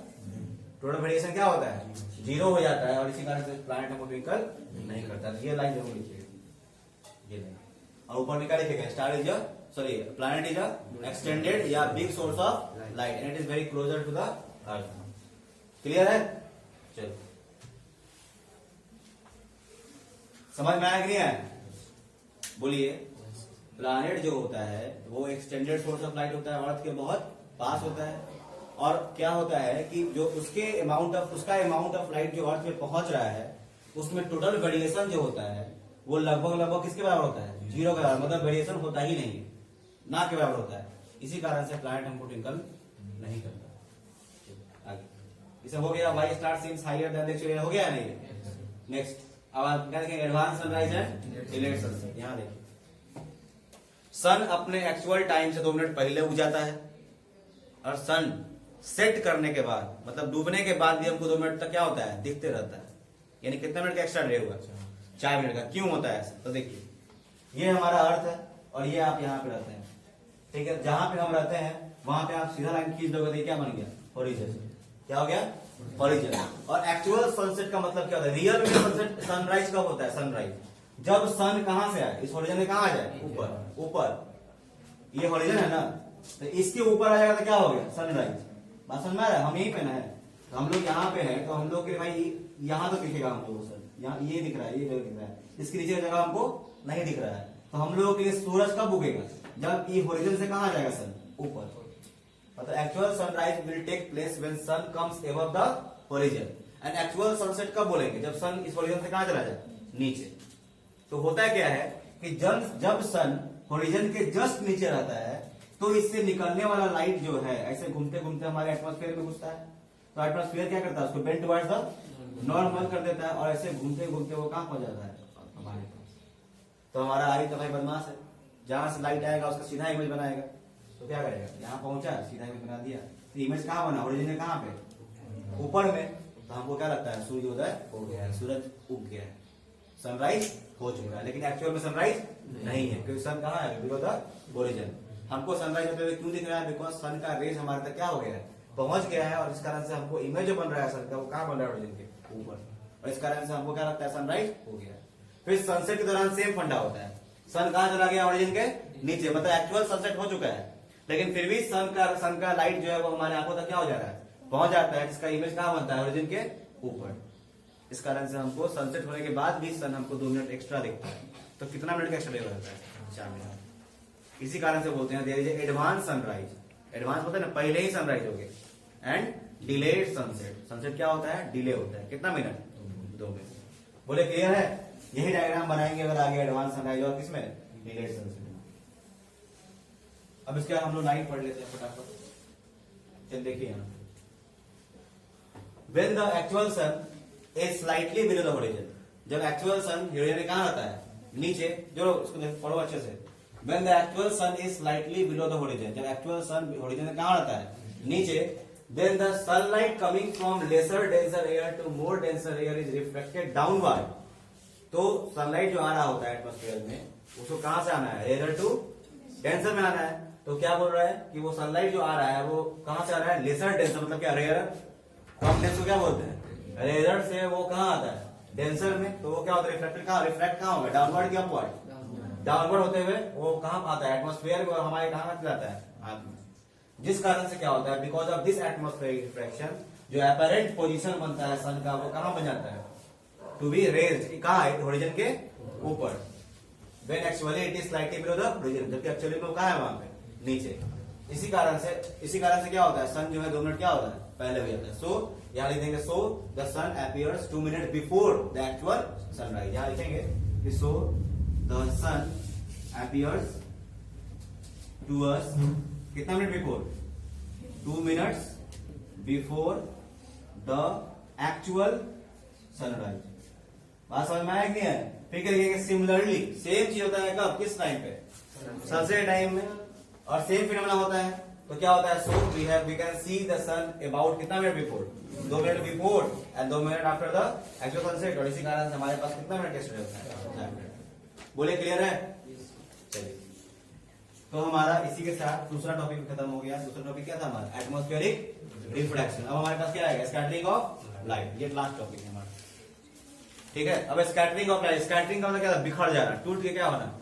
टोटल वेरिएशन क्या होता है? 0 हो जाता है। और इसी कारण से प्लैनेट हमको ट्विंकल नहीं करता। ये लाइन जरूर लिखिएगा, ये लाइन। और ऊपर में क्या लिखेगा? Star is planet is extended या big source of light and it is very closer to the earth. Clear है? चलो, समझ में आया कि नहीं आया? बोलिए। प्लैनेट जो होता है वो एक्सटेंडेड सोर्स ऑफ लाइट होता है, अर्थ के बहुत पास होता है। और क्या होता है कि जो उसका अमाउंट ऑफ लाइट जो अर्थ में पहुंच रहा है, उसमें टोटल वेरिएशन जो होता है वो लगभग किसके बराबर होता है? 0 के बराबर। मतलब वेरिएशन होता ही नहीं, ना के बराबर होता है। इसी कारण से प्लैनेट हमको ट्विंकल नहीं करता। आगे इसे हो गया, why star seems higher than the actual, हो गया नहीं? नेक्स्ट अब आप क्या देखेंगे, एडवांस सनराइज है, डिलेड सनसेट। यहाँ देखिए, सन अपने एक्चुअल टाइम से 2 मिनट पहले उग जाता है, और सन सेट करने के बाद, मतलब डूबने के बाद भी हमको 2 मिनट तक क्या होता है, दिखते रहता है। यानी कितने मिनट का एक्स्ट्रा डे हुआ, 4 मिनट का। क्यों होता है ऐसा, तो देखिए, ये हमारा अर्थ है और ये आप यहाँ पे रहते हैं, ठीक है। जहां पे हम रहते हैं वहां पे आप सीधा लाइन खींच दोगे तो क्या बन गया, हॉरिजॉन। क्या हो गया, हॉरिजॉन। और एक्चुअल सनसेट का मतलब क्या होता है, रियल में सनसेट सनराइज कब होता है, सनराइज जब सन कहां से आए, इस हॉरिजॉन में कहां आ जाए, ऊपर। ऊपर ये हॉरिजॉन है ना, तो इसके ऊपर आ जाएगा तो क्या हो गया, सनराइज। बात समझ में आ रहा है, हम यहीं पे ना है, तो हम लोग यहाँ पे हैं, तो हम लोग के भाई यहाँ तो दिखेगा हमको सर, यहाँ ये दिख रहा है, ये दिख रहा है, इसके नीचे जगह हमको नहीं दिख रहा है। तो हम लोगों के लिए सूरज कब उगेगा, जब ये हॉरिजॉन से कहां जाएगा, सन ऊपर। मतलब actual sunrise will take place when sun comes above the horizon, and actual sunset कब बोलेंगे, जब सन इस हॉरिजॉन से कहां चला जाए, नीचे। तो होता क्या है कि जब सन हॉरिजॉन के जस्ट नीचे रहता है, तो इससे निकलने वाला लाइट जो है ऐसे घूमते घूमते हमारे एटमॉस्फेयर में घुसता है। तो एटमॉस्फेयर क्या करता है, उसको बेंड टुवर्ड्स द नॉर्मल कर देता है, और ऐसे घूमते घूमते वो कहां पहुंच जाता है, हमारे पास। तो हमारा आई तो भाई बदमाश है, जहां से लाइट आएगा उसका सीधा इमेज बनाएगा। तो क्या करेगा, यहाँ पहुंचा सीधा इमेज बना दिया, तो इमेज कहां बना, ओरिजिन में कहां पे, ऊपर में। तो हमको क्या लगता है, सूर्योदय हो गया है, सूरज उग गया है, सनराइज हो चुका है। लेकिन एक्चुअल में सनराइज नहीं है, क्योंकि सन कहां है, बिलो द ओरिजिन। हमको सनराइज होते हुए क्यों दिख रहा है, बिकॉज सन का रेज हमारे तक क्या हो गया है, पहुंच गया है, और इस कारण से हमको इमेज जो बन रहा है सन का, वो कहां बन रहा है, ओरिजिन के ऊपर। और इस कारण से हमको क्या लगता है, सनराइज हो गया। फिर सनसेट के दौरान सेम फंडा होता है, सन कहां चला गया, ओरिजिन के नीचे, मतलब एक्चुअल सनसेट हो चुका है, लेकिन फिर भी सन का लाइट जो है वो हमारे आंखों तक क्या हो जा रहा है, पहुंच जाता है, जिसका इमेज कहां बनता है, ओरिजिन के ऊपर। इस कारण से हमको सनसेट होने के बाद भी सन हमको 2 मिनट एक्स्ट्रा दिखता है। तो कितना मिनट का एक्स्ट्रा रहता है, 4 मिनट। इसी कारण से बोलते हैं there is advance sunrise. Advance होता है ना, पहले ही सनराइज हो गया। एंड डिलेड सनसेट, सनसेट क्या होता है, डिले होता है। कितना मिनट, 2 मिनट। बोले क्लियर है, यही डायग्राम बनाएंगे अगर आगे एडवांस सनराइज और किसमें, डिलेड सनसेट। अब इसके हम लोग लाइन पढ़ लेते हैं फटाफट। चल देखिए यहाँ, when the actual sun is slightly below the horizon, जब एक्चुअल सन हॉरिजॉन में कहां रहता है, नीचे। जो उसको पढ़ो अच्छे से। When the actual sun is slightly below the horizon, जब एक्चुअल सन हॉरिजॉन में कहां रहता है, नीचे। Then the sunlight coming from lesser denser air to more denser air is reflected downward. तो सनलाइट जो आ रहा होता है एटमॉस्फेयर में, उसको कहां से आना है, रेयर टू डेंसर में आना है। तो क्या बोल रहा है कि वो सनलाइट जो आ रहा है वो कहां से आ रहा है, लेसर डेंसर, मतलब क्या, रेयर। कम डेंस को क्या बोलते हैं, रेयर से वो कहां आता है, डेंसर में। तो वो क्या होता है, रिफ्लेक्ट कहां होगा, डाउनवर्ड की अपवर्ड, डाउनवर्ड होते हुए वो कहां आता है, एटमॉस्फेयर में, और हमारे कहां जाता है, हाथ में। जिस कारण से क्या होता है, because of this atmospheric refraction, जो अपैरेंट पोजीशन बनता है सन का, वो कहां बन जाता है, टू बी रेज्ड, कहां है, हॉरिजॉन के ऊपर। When actually it is slightly below the horizon, जबकि एक्चुअली में कहां है, वहां पे नीचे। इसी कारण से क्या होता है, सन जो है 2 मिनट क्या होता है, पहले हो जाता है। सो यहां लिख देंगे, so the sun appears 2 minute before the actual sunrise. यहां लिखेंगे कि so the sun appears to us, कितना minute before, 2 minutes before the actual sunrise. बात समझ में आया कि नहीं है। फिर लिखेंगे सिमिलरली, सेम चीज होता है कब, किस टाइम पे, सनसेट टाइम में, और सेम फिनोमेना होता है। तो क्या होता है, so we can see the sun about कितना minute before, 2 minute before, and 2 minute after the actual sunset. और इसी कारण से हमारे पास कितना मिनट एक्स्ट्रा होता है, 4 मिनट। बोले क्लियर है, चलिए। तो हमारा इसी के साथ दूसरा टॉपिक खत्म हो गया। दूसरा टॉपिक क्या था हमारा, एटमॉस्फेरिक रिफ्रैक्शन। अब हमारे पास क्या आएगा, स्कैटरिंग ऑफ लाइट। ये लास्ट टॉपिक है हमारा, ठीक है। अब स्कैटरिंग ऑफ लाइट, स्कैटरिंग का मतलब क्या था, बिखर जाना, टूट के क्या होना।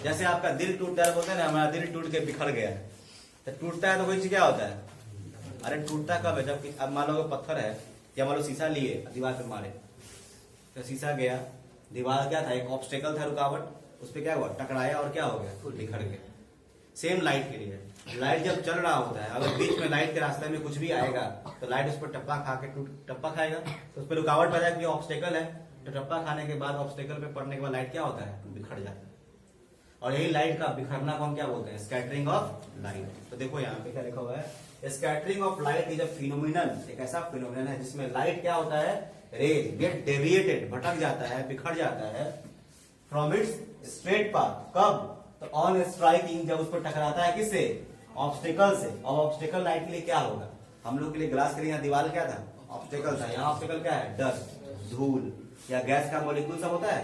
जैसे आपका दिल टूटता है, बोलते हैं ना हमारा दिल टूट के बिखर गया है। तो टूटता है तो कोई चीज क्या होता है, अरे टूटता कब है, जब अब मान लो पत्थर है, या मान लो शीशा लिए दीवार पे मारे, तो शीशा गया, दीवार क्या था, एक ऑब्स्टेकल था, रुकावट, उस पर क्या हुआ, टकराया और क्या हो गया, बिखर गया। सेम लाइट के लिए, लाइट जब चल रहा होता है, अगर बीच में लाइट के रास्ते में कुछ भी आएगा तो लाइट उस पर टप्पा खा के टप्पा खाएगा, तो उस पर रुकावट पैदा की, ऑब्स्टेकल है, तो टप्पा खाने के बाद ऑब्स्टेकल पे पड़ने के बाद लाइट क्या होता है, बिखर जाता है। और यही लाइट का बिखरना को हम क्या बोलते हैं, स्कैटरिंग ऑफ लाइट। तो देखो यहाँ पे क्या लिखा हुआ है, scattering of light is a phenomenon, एक ऐसा फिनोमिनन है जिसमें लाइट क्या होता है, रेज गेट डेविएटेड, भटक जाता है, बिखर जाता है फ्रॉम इट्स स्ट्रेट पाथ। कब? तो ऑन स्ट्राइकिंग, जब उस पर टकराता है किससे? ऑब्स्टिकल से। और ऑब्स्टिकल लाइट के लिए क्या होगा? हम लोग के लिए ग्लास के लिए यहाँ दीवार क्या था? ऑब्स्टिकल था। यहाँ ऑब्स्टिकल क्या है? डस्ट, धूल या गैस का मॉलिक्यूल सब होता है,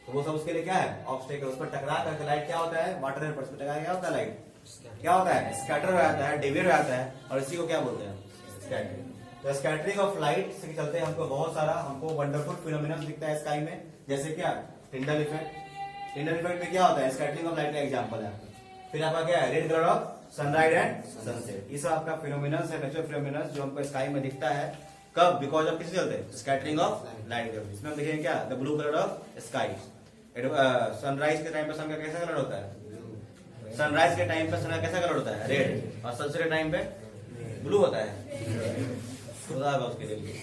तो वो सब उसके लिए क्या है? ऑब्स्टिकल। उस पर टकरा करके लाइट क्या होता है? वाटर वेपर पर टकरा क्या होता है? लाइट क्या होता है? स्कैटर हो जाता है, डेविएट हो जाता है, और इसी को क्या बोलते हैं? स्कैटरिंग। तो स्कैटरिंग ऑफ लाइट से चलते हैं हमको बहुत सारा वंडरफुल फिनोमिना दिखता है स्काई में, जैसे क्या? Tyndall effect. टिंडल इफेक्ट में क्या होता है? स्कैटरिंग ऑफ लाइट का एग्जांपल है। फिर आपका क्या है? Red colour of sunrise and sunset. ये सब आपका फिनोमिनस है, नेचुरल फिनोमिनस जो हमको स्काई में दिखता है। कब? बिकॉज ऑफ किससे चलते हैं? Scattering of light. इसमें हम देखेंगे क्या? The blue colour of sky. Sunrise के टाइम पे सन का कैसा कलर होता है? सनराइज के टाइम पे सन का कैसा कलर होता है? रेड। और सनसेट के टाइम पे ब्लू होता है। खुदा होगा उसके लिए।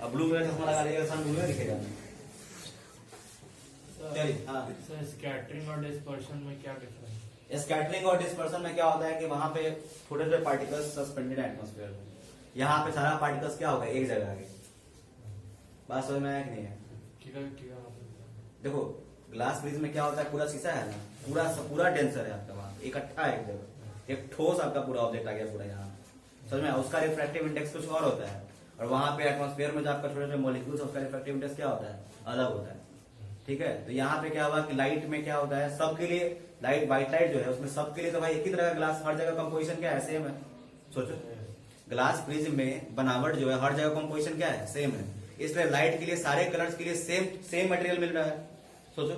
अब ब्लू कलर चश्मा लगा लीजिएगा, सन ब्लू में दिखेगा। चलिए, हाँ। सर स्कैटरिंग और डिस्पर्शन में क्या डिफरेंस? स्कैटरिंग और डिस्पर्सन में क्या होता है कि वहां पे छोटे छोटे पार्टिकल्स सस्पेंडेड एटमॉस्फेयर में, यहाँ पे सारा पार्टिकल्स क्या होगा? एक जगह आगे। बात समझ में आया कि नहीं है? ठीक है। देखो, ग्लास ब्रिज में क्या होता है? पूरा शीशा है ना, पूरा डेंसर है आपका, वहां इकट्ठा है एक जगह, एक ठोस आपका पूरा ऑब्जेक्ट आ गया पूरा यहाँ, समझ में? उसका रिफ्रैक्टिव इंडेक्स कुछ और होता है, और वहां पे एटमॉस्फेयर में जो आपका छोटे छोटे मॉलिक्यूल्स, उसका रिफ्रैक्टिव इंडेक्स क्या होता है? अलग होता है। ठीक है, तो यहाँ पे क्या हुआ कि लाइट में क्या होता है? सबके लिए लाइट, व्हाइट लाइट जो है उसमें सबके लिए तो भाई एक ही तरह का ग्लास, हर जगह कंपोजिशन क्या है? सेम है। सोचो, ग्लास ब्रिज में बनावट जो है हर जगह कंपोजिशन क्या है? सेम है। इसलिए लाइट के लिए, सारे कलर्स के लिए सेम मटेरियल मिल रहा है। सोचो,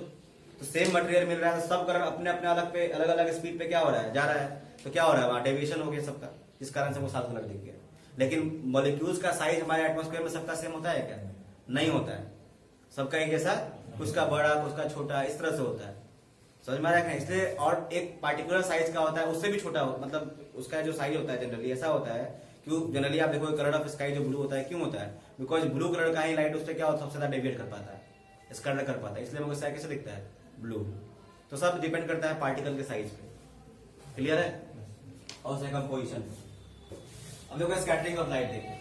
तो सेम मटेरियल मिल रहा है, सब कलर अपने अपने अलग अलग स्पीड पे क्या हो रहा है? जा रहा है। तो क्या हो रहा है? वहां डेविएशन हो गया सबका, जिस कारण से वो सात कलर दिख गया। लेकिन मॉलिक्यूल्स का साइज हमारे एटमॉस्फेयर में सबका सेम होता है क्या? नहीं होता है। सबका एक जैसा, कुछ का बड़ा, कुछ का छोटा, इस तरह से होता है। समझ में आ रहा है? इसलिए और एक पार्टिकुलर साइज का होता है, उससे भी छोटा हो, मतलब उसका जो साइज होता है जनरली ऐसा होता है। क्यों? जनरली आप देखो कलर ऑफ स्काई जो ब्लू होता है, क्यों होता है? बिकॉज ब्लू कलर का ही लाइट उससे क्या होता है? सबसे ज्यादा डेविएट कर पाता है, स्कैटर कर पाता है, इसलिए हमको स्काई कैसे दिखता है? ब्लू। तो सब डिपेंड करता है पार्टिकल के साइज पे। क्लियर है? और सेकंड पोजीशन, अब देखो स्कैटरिंग ऑफ लाइट देखिए।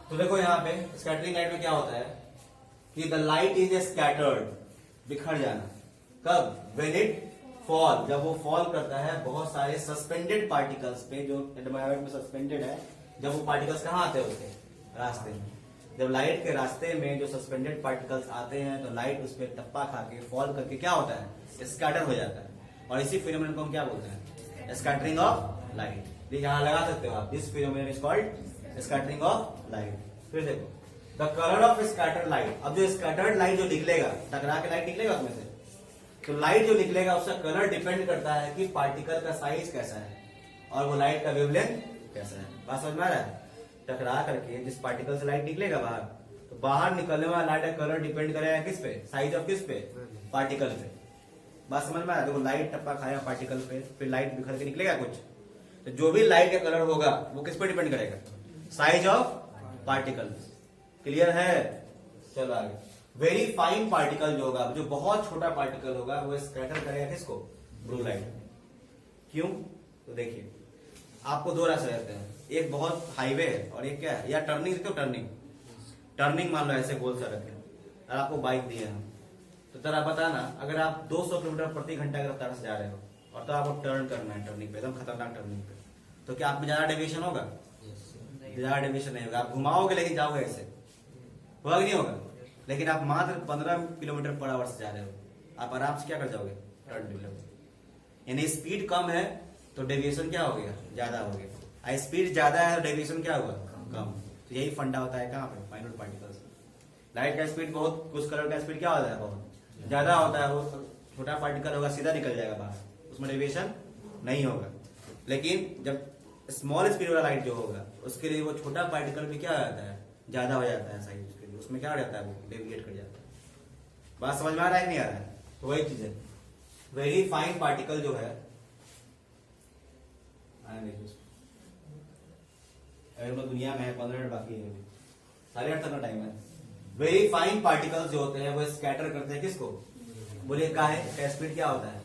तो देखो यहाँ पे स्कैटरिंग लाइट में क्या होता है कि द लाइट इज स्कैटर्ड, बिखर जाना। कब? व्हेन इट फॉल, जब वो फॉल करता है बहुत सारे सस्पेंडेड पार्टिकल्स पे, जो एनवायरमेंट में सस्पेंडेड है। जब वो पार्टिकल्स कहाँ आते हैं? उसके रास्ते में। जब लाइट के रास्ते में जो सस्पेंडेड पार्टिकल्स आते हैं, तो लाइट उस पर टप्पा खा के फॉल करके क्या होता है? स्कैटर हो जाता है। और इसी फिनोमेनन को हम क्या बोलते हैं? Scattering of light. यहाँ लगा सकते हो आप, this phenomenon is called scattering of light. फिर देखो, the colour of scattered light. अब जो स्कैटर्ड लाइट जो निकलेगा, टकरा के लाइट निकलेगा उसमें से, तो लाइट जो निकलेगा उसका कलर डिपेंड करता है कि पार्टिकल का साइज कैसा है और वो लाइट का वेवलेंथ कैसा है। बात समझ में आ रहा है? टकरा करके जिस पार्टिकल से लाइट निकलेगा बाहर, तो बाहर निकलने वाला लाइट का कलर डिपेंड करेगा किस पे? साइज ऑफ किस पे? पार्टिकल पे। बात समझ में आ रहा है? देखो, लाइट टप्पा खाया पार्टिकल पे, फिर लाइट बिखर के निकलेगा कुछ, तो जो भी लाइट का कलर होगा वो किस पे डिपेंड करेगा? Size of particle. क्लियर है? चलो आगे। वेरी फाइन पार्टिकल जो होगा, जो बहुत छोटा पार्टिकल होगा, वो स्कैटर करेगा किसको? Blue light. क्यों? तो देखिए, आपको दो रास्ते रहते हैं, एक बहुत हाईवे है और एक क्या है? या टर्निंग देखते हो, टर्निंग मान लो ऐसे गोल सा रखें, और आपको बाइक दिए हैं, तो जरा बताना, अगर आप 200 किलोमीटर प्रति घंटा की रफ्तार से जा रहे हो और तो आपको टर्न करना है टर्निंग पे, एकदम खतरनाक टर्निंग पे, तो क्या आप में ज्यादा डेविएशन होगा? ज्यादा डेविएशन नहीं होगा। आप घुमाओगे लेकिन जाओगे ऐसे, होगा कि नहीं होगा? लेकिन आप मात्र 15 किलोमीटर पर आवर से जा रहे हो, आप आराम से क्या कर जाओगे? टर्न ले लोगे। यानी स्पीड कम है तो डेविएशन क्या हो गया? ज्यादा हो गया। स्पीड ज्यादा है तो डेविएशन क्या हुआ? कम। तो यही फंडा होता है कहाँ पे? Minor particles. लाइट का स्पीड बहुत, कुछ कलर का स्पीड क्या होता है? बहुत ज्यादा होता है। वो छोटा पार्टिकल होगा, सीधा निकल जाएगा बाहर, उसमें डेविएशन नहीं होगा। लेकिन जब स्मॉल स्पीड वाला लाइट जो होगा, उसके लिए वो छोटा पार्टिकल भी क्या हो जाता है? ज्यादा हो जाता है साइज, उसके लिए उसमें क्या हो जाता है? वो डेविएट कर जाता है। बात समझ में आ रहा है कि नहीं आ रहा है? तो वही चीज है, वेरी फाइन पार्टिकल जो है, दुनिया में है, 15 मिनट बाकी है, 8:30 का टाइम है। वेरी फाइन पार्टिकल्स जो होते हैं वो स्कैटर करते हैं किसको? बोलिए का है? स्पीड क्या होता है?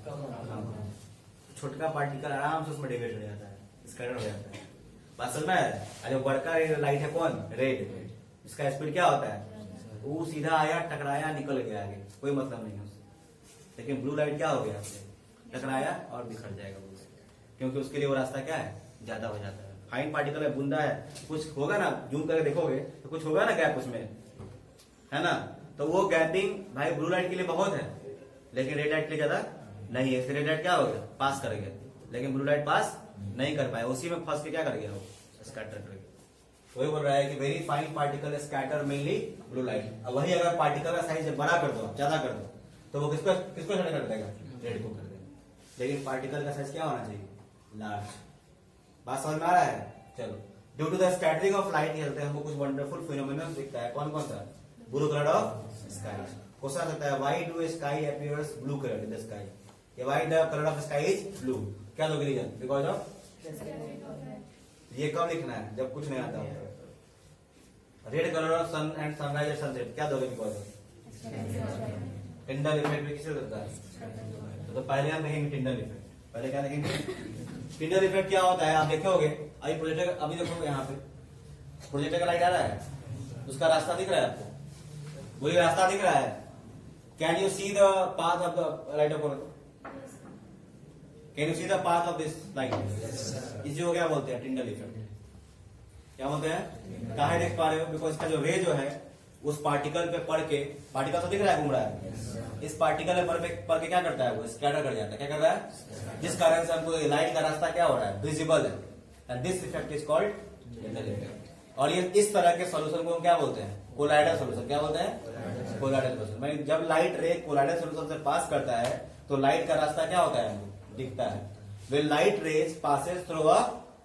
छोटा पार्टिकल आराम से उसमें डेविएट हो जाता है, स्कैटर हो जाता है। बात समझ में आया? और जो बड़का लाइट है कौन? रेड। इसका स्पीड क्या होता है? वो सीधा आया, टकराया, निकल गया आगे, कोई मतलब नहीं है उससे। लेकिन ब्लू लाइट क्या हो गया? टकराया और बिखर जाएगा वो, क्योंकि उसके लिए वो रास्ता क्या है? ज्यादा हो जाता है। फाइन पार्टिकल है, बूंदा है, कुछ होगा ना, जूम करके देखोगे तो कुछ होगा ना गैप उसमें, है ना? तो वो गैपिंग भाई ब्लू लाइट के लिए बहुत है, लेकिन रेड लाइट के लिए ज्यादा नहीं है। रेड लाइट क्या हो गया? पास कर गया, लेकिन ब्लू लाइट पास नहीं कर पाया, उसी में फंस के क्या कर गया? वो स्कैटर कर गया। वही बोल रहा है कि very fine particle scatter mainly blue light. अब वही अगर पार्टिकल का साइज बड़ा कर दो, ज्यादा कर दो, तो वो किसको किसको कर देगा? रेड को कर देगा। लेकिन पार्टिकल का साइज क्या होना चाहिए? लार्ज। बात समझ में आ रहा है? चलो, due to the scattering of light चलते हैं हमको कुछ वंडरफुल फिनोमेनन दिखता है। कौन कौन सा? Blue colour of sky. Question आ सकता है, why do sky appears blue colour in the sky? ये why the colour of sky is blue, क्या दोगे रीजन? बिकॉज ऑफ, ये कब लिखना है? जब कुछ नहीं आता होता। Red colour of sun and sunrise and sunset, क्या दोगे? बिकॉज ऑफ टिंडल इफेक्ट भी किससे होता है? तो पहले हम देखेंगे टिंडल इफेक्ट। पहले क्या देखेंगे? टिंडल इफेक्ट क्या होता है? आप देखोगे अभी प्रोजेक्टर, अभी देखोगे यहाँ पे प्रोजेक्टर का लाइट आ रहा है, उसका रास्ता दिख रहा है आपको? वही रास्ता दिख रहा है। Can you see the path of the light of, can you see the path of this light? इसी को क्या बोलते हैं? Tyndall effect. क्या बोलते हैं? काहे देख पा रहे हो? बिकॉज इसका जो रे जो है उस पार्टिकल पे पड़ के, पार्टिकल तो दिख रहा है घूम रहा है, इस पार्टिकल पे पड़ के क्या करता है? वो स्कैटर कर जाता है। क्या कर रहा है? जिस कारण से हमको लाइट का रास्ता क्या हो रहा है? विजिबल है। And this effect is called Tyndall effect. और ये इस तरह के सोल्यूशन को हम क्या बोलते हैं? Colloidal solution. क्या बोलते हैं? Colloidal solution. जब लाइट रे कोलाइडल सोल्यूशन से पास करता है तो लाइट का रास्ता क्या होता है? हमको दिखता है। When light rays passes through a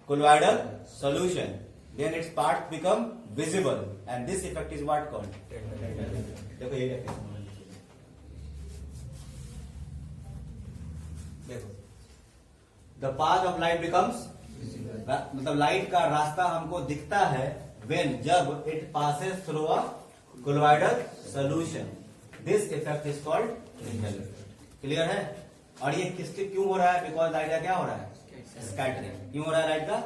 colloidal solution, then its parts become visible, and this effect is what called? देखो ये क्या है? देखो, the path of light becomes, मतलब लाइट का रास्ता हमको दिखता है when, जब it passes through a colloidal solution. This effect is called Tyndall effect. Clear है? और ये किसके क्यों हो रहा है? बिकॉज लाइट का क्या हो रहा है? स्कैटरिंग। क्यों हो रहा है लाइट का?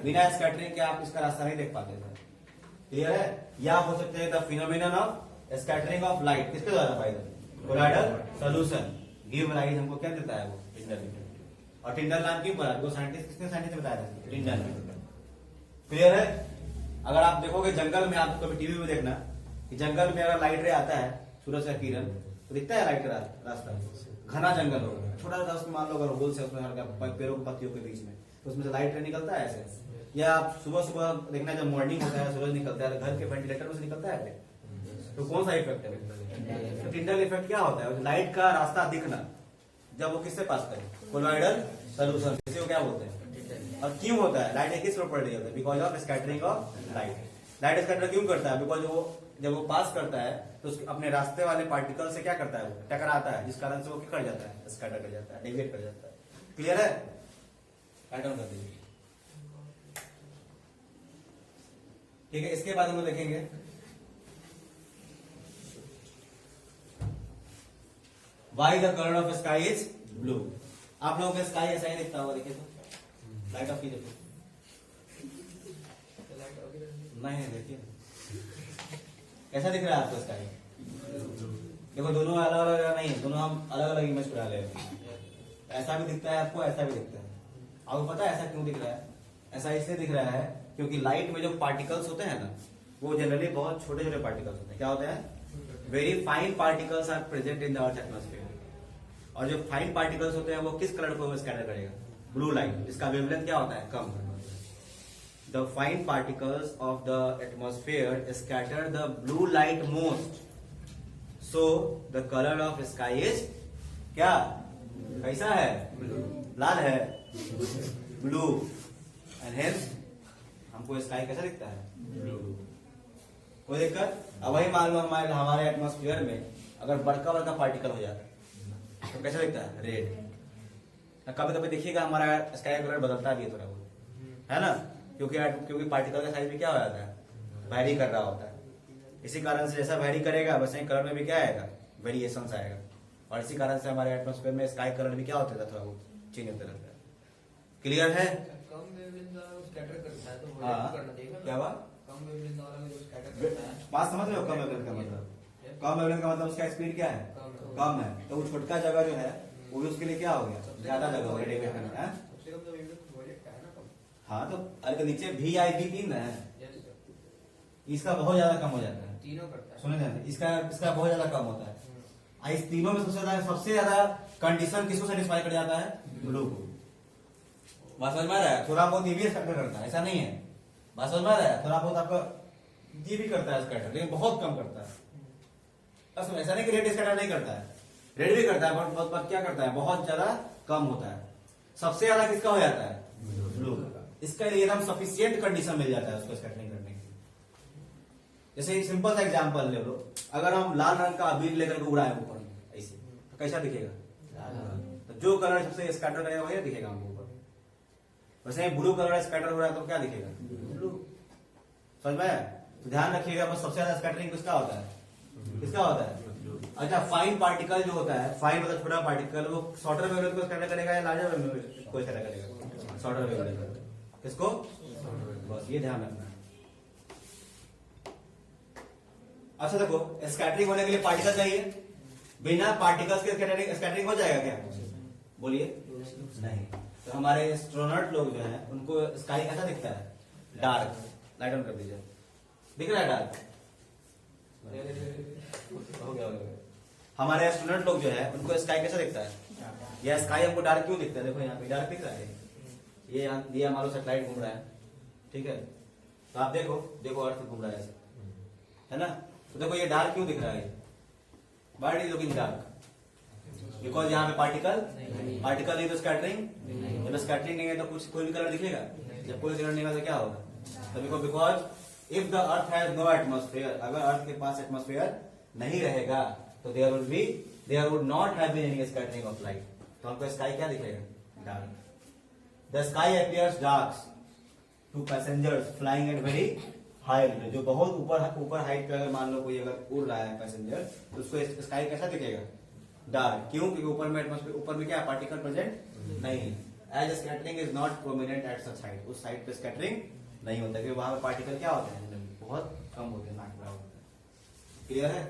बिना स्कैटरिंग के आप इसका रास्ता नहीं देख पाते थे। क्लियर है? या हो सकते हैं the phenomenon of scattering of light किसके द्वारा फायदा? कोलाइडल सॉल्यूशन गिव राइज हमको क्या देता है? वो टिंडल इफेक्ट। और टिंडल नाम क्यों पड़ा? वो साइंटिस्ट, किसने साइंटिस्ट बताया था? टिंडल। क्लियर है? अगर आप देखोगे जंगल में, आप कभी टीवी में देखना कि जंगल में अगर लाइट रे आता है, सूरज का किरण, तो दिखता है लाइट का रास्ता। घना जंगल होगा, छोटा सा उसमें मान लो अगर होल से उसमें हल्का पेड़ों की पत्तियों के बीच में, तो उसमें से लाइट रे निकलता है ऐसे। या आप सुबह सुबह देखना, जब मॉर्निंग होता है, सूरज निकलता है, घर के वेंटिलेटर में से निकलता है, तो कौन सा इफेक्ट है? तो टिंडल इफेक्ट क्या होता है? लाइट का रास्ता दिखना, जब वो किससे पास करे? Colloidal solution. इसे वो क्या बोलते हैं? और क्यों होता है? लाइट किस प्रॉपर्टी होता है? Because of scattering of light. Light scatter क्यों करता है? बिकॉज वो जब वो पास करता है तो अपने रास्ते वाले पार्टिकल से क्या करता है? वो टकराता है, जिस कारण से वो क्या कर जाता है? स्कैटर कर जाता है, डेविएट कर जाता है। क्लियर है? पैटर्न कर दीजिए। ठीक है, इसके बाद हम लोग देखेंगे why the colour of sky is blue. आप लोगों का स्काई ऐसा ही दिखता होगा, देखिए तो लाइट ऑफ कीजिए। नहीं देखिए कैसा दिख रहा है आपको स्काई? देखो दोनों अलग अलग नहीं है, दोनों हम अलग अलग इमेज बना ले रहे हैं। ऐसा भी दिखता है आपको, ऐसा भी दिखता है। आपको पता है ऐसा क्यों दिख रहा है? ऐसा इसलिए दिख रहा है क्योंकि लाइट में जो पार्टिकल्स होते हैं ना, वो जनरली बहुत छोटे छोटे पार्टिकल्स होते हैं। क्या होते हैं? Very fine particles are present in the earth atmosphere. और जो फाइन पार्टिकल्स होते हैं वो किस कलर को स्कैटर करेगा? Blue light. इसका वेवलेंथ क्या होता है? कम। The fine particles of the atmosphere scatter the blue light most. So the color of sky is क्या? कैसा है? लाल है, blue. And hence हमको स्काई कैसा दिखता है? ब्लू। कोई दिक्कत? अब वही मान लो हमारे एटमॉस्फेयर में अगर बड़का बड़का पार्टिकल हो जाता है तो कैसा दिखता है? रेड। कभी कभी देखिएगा हमारा स्काई कलर बदलता भी है थोड़ा बहुत, है ना? क्योंकि पार्टिकल का साइज भी क्या हो जाता है? वैरी कर रहा होता है। इसी कारण से जैसा वैरी करेगा वैसे ही कलर में भी क्या आएगा? वेरिएशंस आएगा। और इसी कारण से हमारे एटमॉस्फेयर में स्काई कलर भी क्या होता है? थोड़ा वो चेंज होता रहता है। क्लियर है? कम वेवलेंथ वाला वो स्कैटर करता है तो वो हाँ। करना देगा क्या हुआ? कम वेवलेंथ वाला जो स्कैटर करता है बात समझ रहे हो कम वेवलेंथ का मतलब? कम वेवलेंथ का मतलब उसका स्पीड क्या है? कम है, तो वो छोटका जगह जो है वो भी उसके लिए क्या हो गया? ज्यादा जगह हो गया रेडिएट करने का। सबसे कम तो वेवलेंथ वॉलेट का है ना कम। हाँ तो अरे तो नीचे भी आई भी 3 है, यस सर, इसका बहुत ज्यादा कम हो जाता है। तीनों करता है। सुने ध्यान से, इसका बहुत ज्यादा कम होता है। इस तीनों में सबसे ज्यादा कंडीशन किसको सेटिस्फाई कर जाता है? ब्लू को। बात समझ में आ रहा है? थोड़ा बहुत ये भी स्कैटर करता है, ऐसा नहीं है। बात समझ में आ रहा है? थोड़ा बहुत आपका ये भी करता है स्कैटर, लेकिन बहुत कम करता है। बस ऐसा नहीं कि रेड स्कैटर नहीं करता है, रेड भी करता है, बट बहुत क्या करता है? बहुत ज्यादा कम होता है। सबसे ज्यादा किसका हो जाता है? ब्लू का। इसका लिए एकदम सफिशियंट कंडीशन मिल जाता है उसको स्कैटरिंग करने की। जैसे एक सिंपल सा एग्जांपल ले लो, अगर हम लाल रंग का अबीर लेकर के उड़ाए ऊपर में ऐसे, तो कैसा दिखेगा? तो जो कलर सबसे स्कैटर करेगा वही दिखेगा हमको ऊपर। वैसे ब्लू कलर स्कैटर हो रहा है तो क्या दिखेगा? ब्लू। समझ में? तो ध्यान रखिएगा, बस सबसे ज्यादा स्कैटरिंग किसका होता है? किसका होता है? अच्छा, फाइन पार्टिकल जो होता है, फाइन मतलब छोटा पार्टिकल, वो शॉर्टर वेवलेंथ को स्कैटर करेगा या लार्जर वेवलेंथ को स्कैटर करेगा? Shorter wavelength. किसको? बस ये ध्यान रखना है। अच्छा देखो, स्कैटरिंग होने के लिए पार्टिकल चाहिए, बिना पार्टिकल्स के स्कैटरिंग हो जाएगा क्या? बोलिए नहीं। तो हमारे एस्ट्रोनॉट लोग जो हैं उनको स्काई कैसा दिखता है? डार्क। लाइट ऑन कर दीजिए, दिख रहा है डार्क? हो गया, हो गया। हमारे एस्ट्रोनॉट लोग जो है उनको स्काई कैसा दिखता है? यह स्काई हमको डार्क क्यों दिखता है? देखो यहाँ पे डार्क दिख रहा है, ये हमारा सैटेलाइट घूम रहा है, ठीक है? तो आप देखो अर्थ घूम रहा है ऐसे, है ना? तो देखो ये डार्क क्यों दिख रहा है? But is looking dark because यहाँ पे पार्टिकल नहीं तो स्कैटरिंग। जब स्कैटरिंग नहीं है तो कुछ कोई भी कलर दिखेगा? जब कोई कलर नहीं होगा तो क्या होगा? तो because if the earth has no atmosphere, अगर अर्थ के पास एटमॉस्फेयर नहीं रहेगा तो there would not have been any scattering of light. तो हमको स्काई क्या दिखेगा? Dark. The sky appears dark to passengers flying at very high, जो बहुत ऊपर हाइट पे अगर मान लो कोई अगर उड़ रहा है पैसेंजर, तो उसको स्काई कैसा दिखेगा? डार्क। क्यों? क्योंकि ऊपर में एटमॉस्फेयर, ऊपर में क्या पार्टिकल प्रेजेंट नहीं है। As scattering is not prominent at such height, उस साइड पे स्कैटरिंग नहीं होता, क्योंकि वहां पे पार्टिकल क्या होते हैं? बहुत कम होते हैं, नाक बराबर होते हैं। क्लियर है?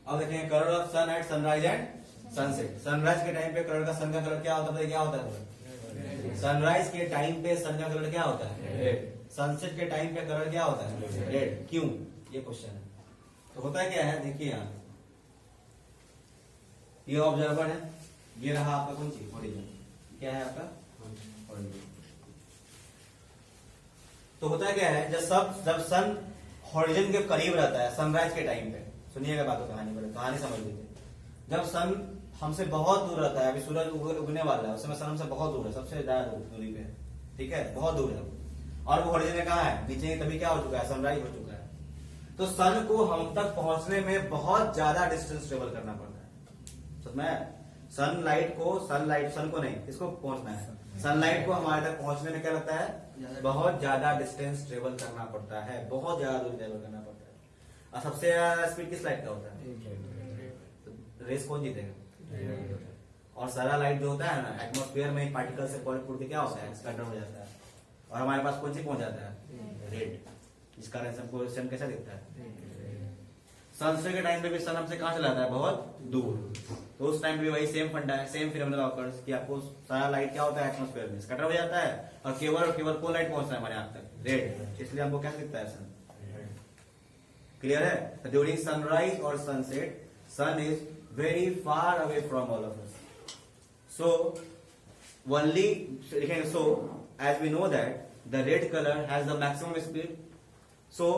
अब देखेंगे colour of sun at sunrise and sunset. Sunrise के टाइम पे कलर का सन का कलर क्या होता है? क्या होता है? सनराइज के टाइम पे सन का कलर क्या होता है? रेड। सनसेट के टाइम पे कलर क्या होता है? रेड। क्यों? ये क्वेश्चन है। तो होता क्या है, देखिए यहाँ ये ऑब्जर्वर है, ये रहा आपका कौन चीज? ओरिजिन। क्या है आपका? ओरिजिन। तो होता क्या है, जब सन हॉरिजन के करीब रहता है सनराइज के टाइम पे, सुनिएगा बात, कहानी समझ लीजिए। जब सन हमसे बहुत दूर रहता है, अभी सूरज उगने वाला है, उस समय सन हमसे बहुत दूर है, सबसे ज्यादा दूरी पे है, ठीक है? बहुत दूर है, और वो हॉरिजन में कहाँ है? नीचे। तभी क्या हो चुका है? सनराइज हो चुका है। तो सन को हम तक पहुंचने में बहुत ज्यादा डिस्टेंस ट्रेवल करना पड़ता है। समझ में? सन को नहीं, इसको पहुंचना है। सनलाइट को हमारे तक पहुंचने में क्या लगता है? बहुत ज्यादा डिस्टेंस ट्रेवल करना पड़ता है, बहुत ज्यादा दूरी ट्रेवल करना पड़ता है। और सबसे ज्यादा स्पीड किस लाइट का होता है? तो रेस कौन जीतेगा? और सारा लाइट जो होता है ना, एटमॉस्फेयर में पार्टिकल से पॉलिट के क्या होता है? स्कैटर हो जाता है, और हमारे पास कौन सी पहुंच जाता है? रेड। जिस कारण हमको सन कैसा दिखता है? सनसेट के टाइम पे भी सन हमसे कहां चला जाता है? बहुत दूर। तो उस टाइम पे भी वही सेम फंडा है, सेम फिनोमेनन ऑकर्स कि आपको सारा लाइट क्या होता है? एटमॉस्फेयर में स्कैटर हो जाता है, और केवल को लाइट पहुंचता है हमारे यहाँ तक, रेड। इसलिए हमको क्या दिखता है? सन। क्लियर है? ड्यूरिंग सनराइज और sunset sun is very far away from all of us, so only देखेंगे, so as we know that the red color has the maximum speed, so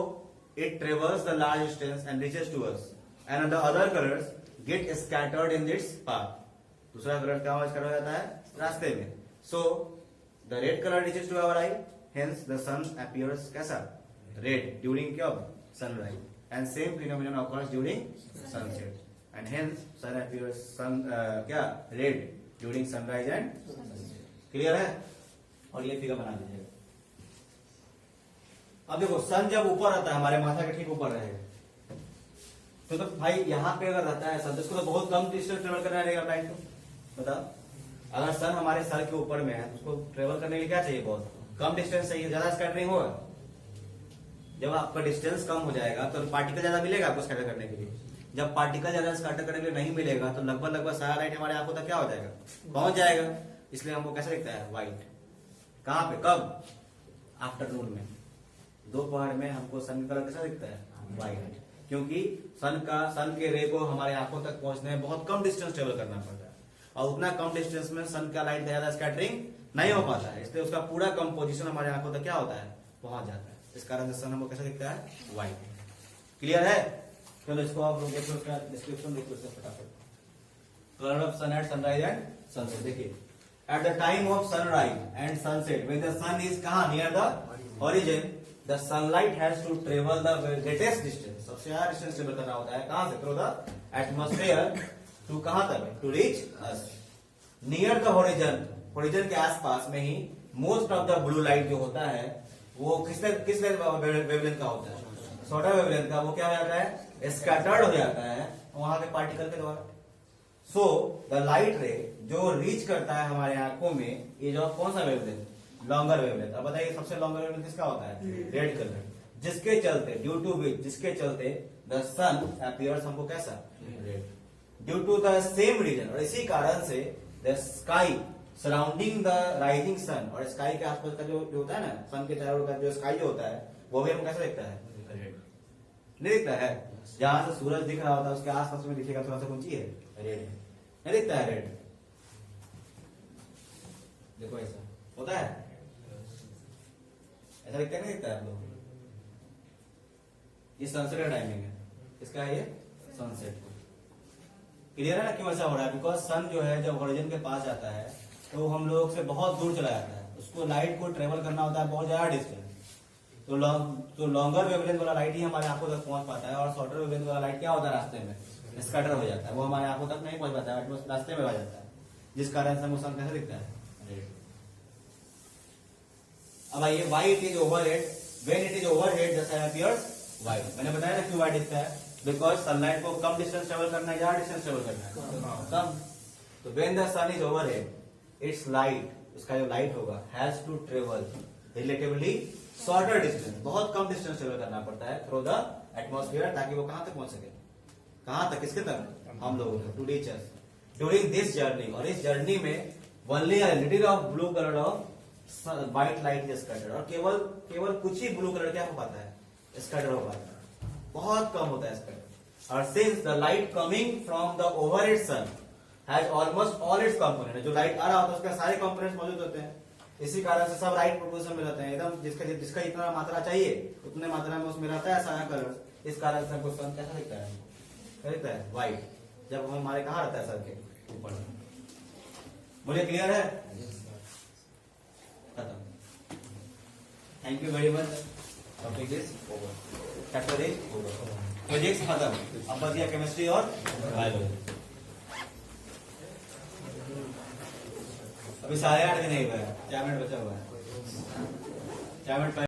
it travels the large distance and reaches to us, and the other colors get scattered in its path. दूसरा colour क्या scatter हो जाता है? रास्ते में। so the red color reaches to our eye, hence the sun appears कैसा? red during क्या? sunrise, and same phenomenon occurs during sunset, and hence sun appears क्या? red during sunrise and sunset. Clear है? और ये figure बना लीजिएगा। अब देखो, सन जब ऊपर रहता है, हमारे माथा के ठीक ऊपर रहेगा, तो भाई यहाँ पे अगर रहता है सन, तो इसको तो बहुत कम डिस्टेंस ट्रेवल करना रहेगा लाइट को, बताओ। अगर सन हमारे सर के ऊपर में है तो उसको ट्रेवल करने के लिए क्या चाहिए? बहुत कम डिस्टेंस चाहिए, ज्यादा स्कैटरिंग होगा। जब आपका डिस्टेंस कम हो जाएगा तो पार्टिकल ज्यादा मिलेगा आपको स्कैटर करने के लिए। जब पार्टिकल ज्यादा स्कैटर करने के लिए नहीं मिलेगा तो लगभग सारा लाइट हमारे आंखों तक क्या हो जाएगा? पहुंच जाएगा। इसलिए हमको कैसा दिखता है? व्हाइट। कहाँ पे? कब? आफ्टरनून में, दोपहर में हमको सन का कलर कैसा दिखता है? व्हाइट। क्योंकि सन के रे को हमारे आंखों तक पहुंचने में बहुत कम डिस्टेंस ट्रेवल करना पड़ता है, और उतना कम डिस्टेंस में सन का लाइट ज्यादा स्कैटरिंग नहीं हो पाता है, इसलिए उसका पूरा कंपोजिशन हमारे आंखों तक क्या होता है? पहुंच जाता है। इस कारण से सन हमको कैसा दिखता है? व्हाइट। क्लियर है? चलो इसको आप लोग देखो, इसका डिस्क्रिप्शन देखो इसका फटाफट। Colour of sun at sunrise and sunset. देखिए, at the time of sunrise and sunset when the sun is कहां? Near the origin, the sunlight has to travel the greatest distance. सबसे ज्यादा डिस्टेंस ट्रेवल करना होता है कहां से? Through the atmosphere to कहां तक? To reach us. Near the horizon, horizon के आसपास में ही most of the blue light जो होता है वो किस वेवलेंथ का होता है? शॉर्टर वेवलेंथ का। वो क्या हो जाता है? स्कैटर्ड हो जाता है वहां के पार्टिकल के द्वारा। सो द लाइट रे जो रीच करता है हमारे आंखों में, ये जो कौन सा वेवलेंथ? Longer wavelength. अब बताइए सबसे लॉन्गर वेवलेंथ किसका होता है? Red colour. जिसके चलते, ड्यू टू विच, जिसके चलते द सन अपीयर्स हमको कैसा? Red. Due to the same reason, और इसी कारण से the sky surrounding the rising sun, और स्काई के आसपास का जो होता है ना, सन के चारों ओर का जो स्काई जो होता है वो भी हमको कैसा दिखता है? रेड। नहीं दिखता है? जहां से सूरज दिख रहा होता है उसके आसपास में दिखेगा थोड़ा सा कौन सी है? रेड है। नहीं दिखता है? रेड। देखो ऐसा होता है, ऐसा दिखता है? नहीं दिखता है आप लोग? ये सनसेट का टाइमिंग है, इसका है ये सनसेट। क्लियर है ना क्यों ऐसा हो रहा है? बिकॉज सन जो है जब होरिजन के पास आता है तो हम लोग से बहुत दूर चला जाता है, उसको लाइट को ट्रेवल करना होता है बहुत ज्यादा डिस्टेंस। तो लॉन्गर वेवलेंथ वाला लाइट ही हमारे आंखों तक पहुंच पाता है, और शॉर्टर वेवलेंथ वाला लाइट क्या होता है? रास्ते में स्कैटर हो जाता है, वो हमारे आंखों तक नहीं पहुंच पाता है, बस रास्ते में आ जाता है, जिस कारण से हमको सन कैसे दिखता है? रेड। अब आइए, white is overhead. When it is overhead the sun appears white. मैंने बताया ना क्यों व्हाइट दिखता है? बिकॉज सनलाइट को कम डिस्टेंस ट्रेवल करना है, ज्यादा डिस्टेंस ट्रेवल करना है? कम। तो when the sun is overhead, its light, उसका जो लाइट होगा, has to travel relatively shorter distance, बहुत कम डिस्टेंस ट्रेवल करना पड़ता है थ्रू द एटमॉस्फेयर, ताकि वो कहां तक पहुंच सके? कहां तक? किसके तक? हम लोगों तक, to reach us during this journey. और इस जर्नी में only a little of blue colour of white light is scattered, और केवल कुछ ही ब्लू कलर क्या हो पाता है? स्कैटर हो पाता है, बहुत कम होता है स्कैटर। और since the light coming from the overhead sun has almost all its component, जो लाइट आ रहा होता है उसके सारे कंपोनेंट्स मौजूद होते हैं, इसी कारण से सब राइट प्रोपोर्शन में रहते हैं, एकदम जिसका जितना मात्रा चाहिए उतने मात्रा में उसमें रहता है सारा कलर। इस कारण से हमको सन कैसा दिखता है? क्या दिखता है? व्हाइट। जब हमारे कहाँ रहता है? सर के ऊपर। मुझे क्लियर है? खत्म। Thank you very much. Topic is over, chapter is over, project खत्म। अब बच गया केमिस्ट्री और बायोलॉजी। अभी 8:30 भी नहीं हुआ है, 4 मिनट बचा हुआ है, 4 मिनट